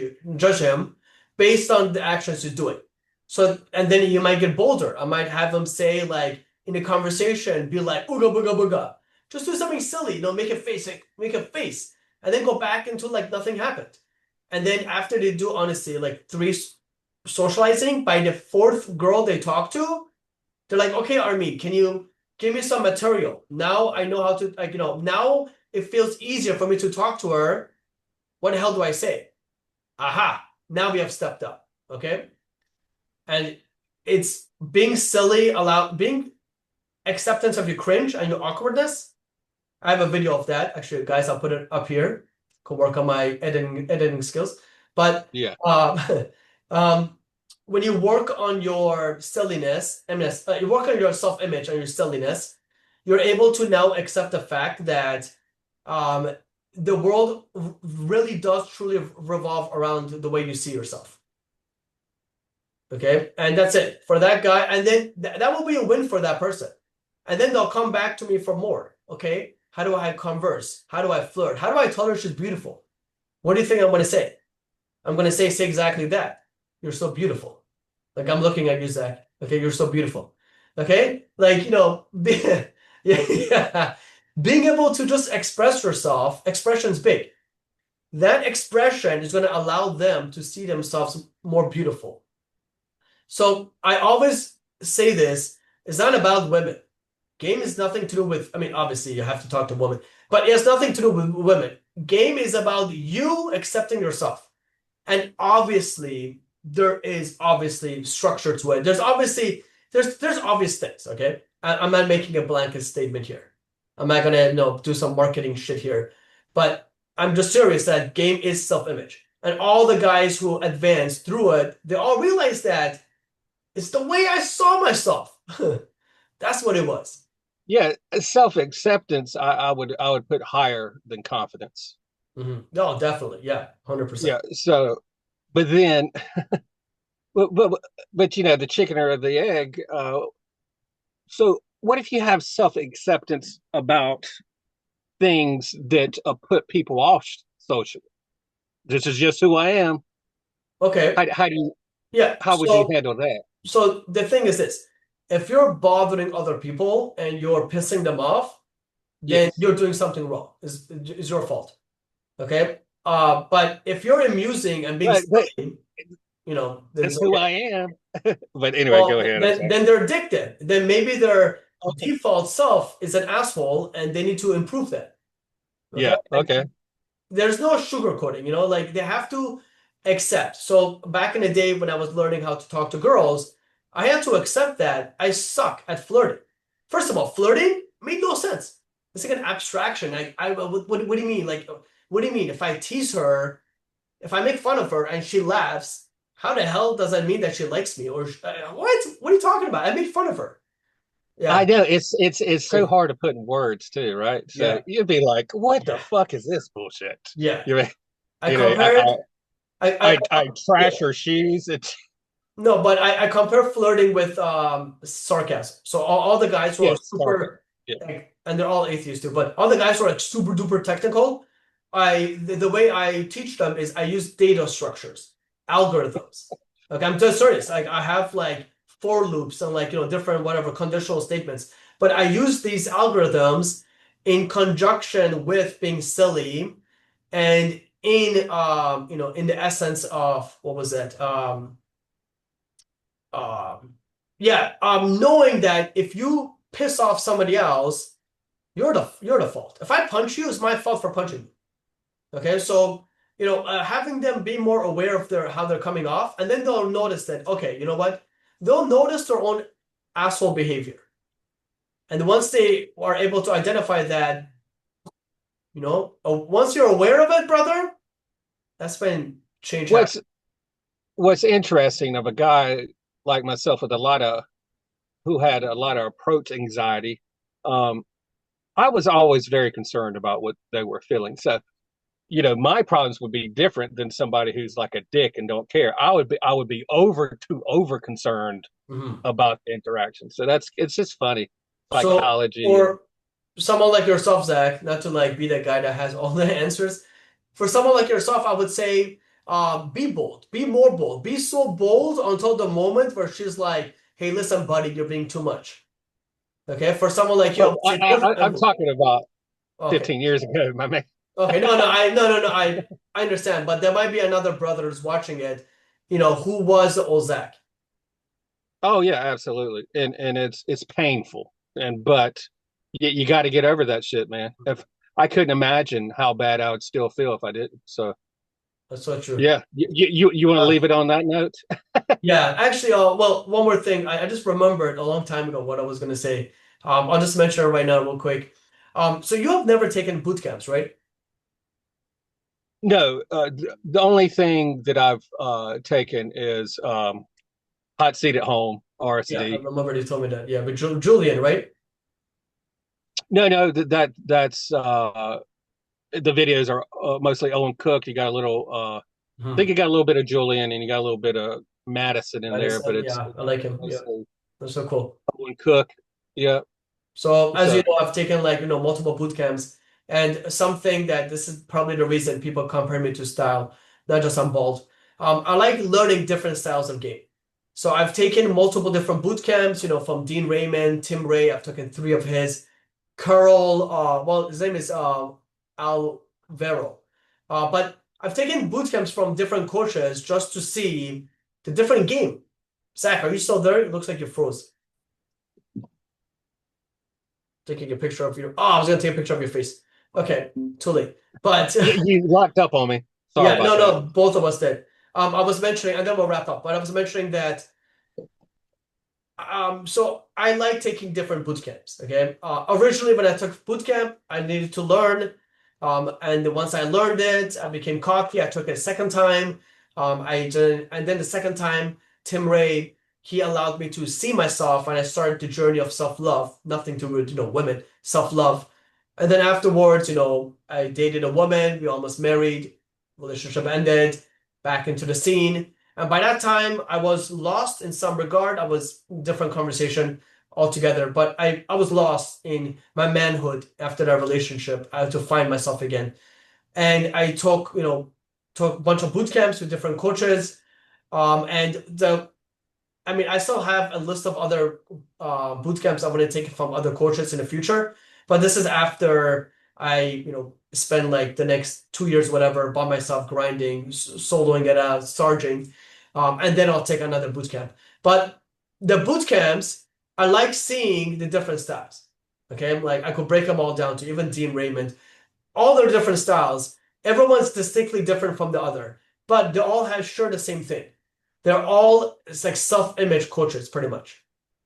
him based on the actions he's doing. So, and then you might get bolder. I might have them say like in a conversation, be like, ooga booga booga. Just do something silly, make a face, like, make a face, and then go back into like nothing happened. And then after they do honestly like three socializing, by the fourth girl they talk to, they're like, okay, Armin, can you give me some material? Now I know how to, like, now it feels easier for me to talk to her. What the hell do I say? Aha, now we have stepped up. Okay. And it's being silly, being acceptance of your cringe and your awkwardness. I have a video of that. Actually, guys, I'll put it up here. Could work on my editing skills. But
Yeah.
um, um, when you work on your silliness, I mean, you work on your self-image and your silliness, you're able to now accept the fact that um, the world really does truly revolve around the way you see yourself. Okay, and that's it for that guy, and then that will be a win for that person, and then they'll come back to me for more. Okay, how do I converse? How do I flirt? How do I tell her she's beautiful? What do you think I'm going to say? I'm going to say exactly that. You're so beautiful. Like I'm looking at you, Zach. Okay, you're so beautiful. Okay, like yeah, yeah. Being able to just express yourself, expression's big. That expression is going to allow them to see themselves more beautiful. So I always say this, it's not about women. Game is nothing to do with, I mean, obviously you have to talk to women, but it has nothing to do with women. Game is about you accepting yourself. And obviously, there is obviously structure to it. There's obvious things, okay? I'm not making a blanket statement here. I'm not gonna, do some marketing shit here. But I'm just serious that game is self-image. And all the guys who advanced through it, they all realized that it's the way I saw myself. That's what it was.
Yeah, self-acceptance, I would put higher than confidence.
No, definitely. Yeah, 100%.
Yeah, so but then but but the chicken or the egg, so what if you have self-acceptance about things that put people off socially? This is just who I am.
Okay.
How do you
Yeah.
how would you handle that?
So the thing is this, if you're bothering other people and you're pissing them off, then
Yes.
you're doing something wrong. It's your fault. Okay. But if you're amusing and being
But
silly, then it's
that's who
okay.
I am. But anyway,
Well,
go ahead. I'm
then
sorry.
then they're addicted. Then maybe their
Okay.
default self is an asshole and they need to improve that. Okay.
Yeah. Okay.
There's no sugarcoating, like they have to accept. So back in the day when I was learning how to talk to girls, I had to accept that I suck at flirting. First of all, flirting made no sense. It's like an abstraction. What do you mean? Like, what do you mean? If I tease her, if I make fun of her and she laughs, how the hell does that mean that she likes me? Or what? What are you talking about? I made fun of her.
I
Yeah,
know it's so
crazy.
hard to put in words too, right? So
Yeah,
you'd be like, "What the
yeah,
fuck is this bullshit?"
yeah.
You know,
I
you know,
compared.
I
Yeah.
trash her shoes. It's
No, but I compare flirting with sarcasm. So all the guys who are
yes, okay,
super,
yeah.
like, and they're all atheists too, but all the guys who are like super duper technical, the way I teach them is I use data structures, algorithms. Okay, I'm just serious. Like I have like for loops and like different whatever conditional statements, but I use these algorithms in conjunction with being silly and in the essence of what was it? Um, yeah, knowing that if you piss off somebody else, you're the fault. If I punch you, it's my fault for punching you. Okay, so having them be more aware of their how they're coming off, and then they'll notice that okay, you know what? They'll notice their own asshole behavior, and once they are able to identify that, once you're aware of it, brother, that's when change happens.
What's what's interesting of a guy like myself with a lot of who had a lot of approach anxiety. Um, I was always very concerned about what they were feeling. So my problems would be different than somebody who's like a dick and don't care. I would be over concerned
Mhm.
about the interaction. So it's just funny
So,
psychology and
for someone like yourself, Zach, not to like be that guy that has all the answers, for someone like yourself, I would say, be bold, be more bold, be so bold until the moment where she's like, "Hey, listen, buddy, you're being too much." Okay, for someone like you, I
oh,
would say, push the
I'm
envelope.
talking about
Okay,
15 years ago, my man.
okay, no, I understand, but there might be another brother who's watching it, who was the old Zach.
Oh yeah, absolutely. And it's painful. And but you got to get over that shit, man. If I couldn't imagine how bad I would still feel if I didn't. So
That's so true.
yeah, you want to
Uh,
leave it on that note?
Yeah, actually, well, one more thing. I just remembered a long time ago what I was going to say. I'll just mention it right now, real quick. So you have never taken boot camps, right?
No, the only thing that I've taken is hot seat at home,
Yeah, I
RSD.
remember you told me that. Yeah, but Julian, right?
No, no, that's the videos are mostly Owen Cook. You got a little, I think
Hmm.
you got a little bit of Julian and you got a little bit of Madison in there, but
Madison,
it's
yeah, I like him. Yeah,
mostly
that's so cool.
Owen Cook. Yeah.
So as you
So
know, I've taken like multiple boot camps, and something that this is probably the reason people compare me to style, not just I'm bald. I like learning different styles of game. So I've taken multiple different boot camps, from Dean Raymond, Tim Ray. I've taken three of his. Curl, well, his name is Alvaro. But I've taken boot camps from different coaches just to see the different game. Zach, are you still there? It looks like you froze. Taking a picture of you. Oh, I was gonna take a picture of your face. Okay, too late. But
you locked up on me. Sorry
yeah,
about
no,
that.
no, both of us did. I was mentioning, and then we'll wrap up. But I was mentioning that so I like taking different boot camps. Okay. Originally, when I took boot camp, I needed to learn. And then once I learned it, I became cocky. I took it a second time. I did, and then the second time, Tim Ray, he allowed me to see myself, and I started the journey of self-love. Nothing to do with, women, self-love. And then afterwards, I dated a woman. We almost married. Relationship ended. Back into the scene. And by that time, I was lost in some regard. I was different conversation altogether, but I was lost in my manhood after that relationship. I had to find myself again. And I took a bunch of boot camps with different coaches. And I mean, I still have a list of other boot camps I want to take from other coaches in the future, but this is after I, spend like the next 2 years, whatever, by myself grinding, soloing it out, sarging, and then I'll take another boot camp. But the boot camps, I like seeing the different styles. Okay, like I could break them all down to even Dean Raymond, all their different styles. Everyone's distinctly different from the other, but they all have sure the same thing. They're all it's like self-image coaches, pretty much.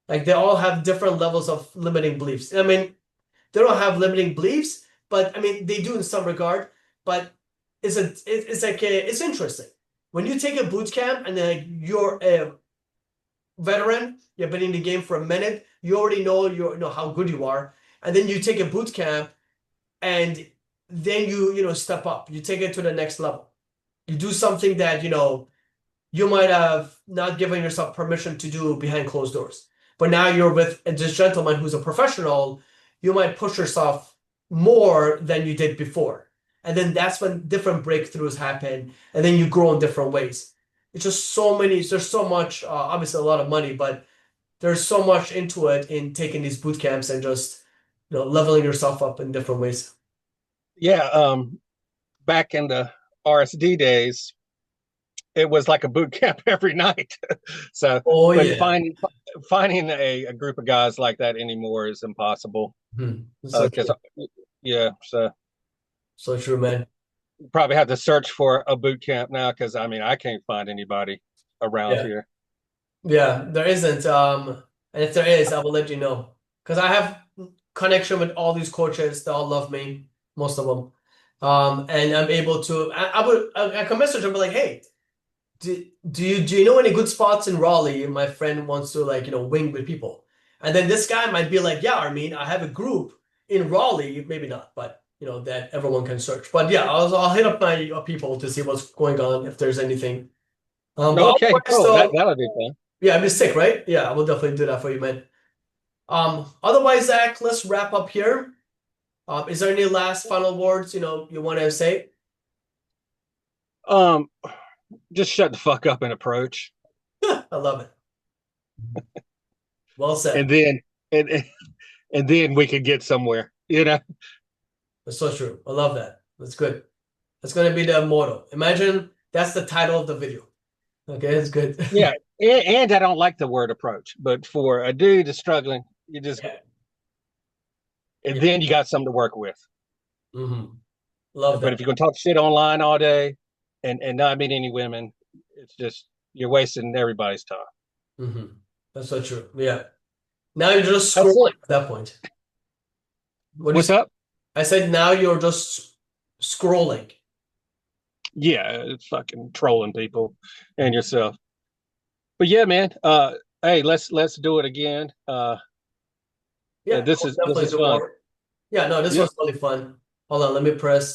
Like they all have different levels of limiting beliefs. I mean, they don't have limiting beliefs, but I mean they do in some regard. But it's interesting when you take a boot camp and then you're a veteran, you've been in the game for a minute, you already know how good you are, and then you take a boot camp and then you step up, you take it to the next level, you do something that you might have not given yourself permission to do behind closed doors. But now you're with this gentleman who's a professional, you might push yourself more than you did before. And then that's when different breakthroughs happen, and then you grow in different ways. It's just there's so much, obviously a lot of money, but there's so much into it in taking these boot camps and just, leveling yourself up in different ways.
Yeah, back in the RSD days, it was like a boot camp every night. So,
Oh,
but
yeah.
finding a group of guys like that anymore is impossible.
So
Because
true.
yeah, so
So true, man.
you probably have to search for a boot camp now because I mean I can't find anybody around
Yeah.
here.
Yeah, there isn't. And if there is, I will let you know. Because I have connection with all these coaches. They all love me, most of them. And I'm able to. I can message them, be like, hey, do you know any good spots in Raleigh? My friend wants to like wing with people, and then this guy might be like, yeah, Armin, I have a group in Raleigh, maybe not, but that everyone can search. But yeah, I'll hit up my people to see what's going on if there's anything. But
Okay,
otherwise,
cool.
though,
That'll be fun.
yeah, I'd be sick, right? Yeah, I will definitely do that for you, man. Otherwise, Zach, let's wrap up here. Is there any last final words you want to say?
Um, just shut the fuck up and approach,
I love it. Well
and
said.
then and and then we could get somewhere. You know.
That's so true. I love that. That's good. That's going to be the motto. Imagine that's the title of the video. Okay, it's good.
Yeah, and I don't like the word approach, but for a dude that's struggling, you just
Yeah,
and
yeah.
then you got something to work with.
Love
But if
that.
you're gonna talk shit online all day and not meet any women, it's just you're wasting everybody's time.
hmm That's so true. Yeah. Now you're just
That's
scrolling
it.
at that point. What do you
What's
say?
up?
I said now you're just scrolling.
Yeah, it's fucking trolling people and yourself. But yeah, man. Hey, let's do it again.
Yeah,
This
we'll
is
definitely do
fun.
more. Yeah, no, this
Yeah.
was really fun. Hold on, let me press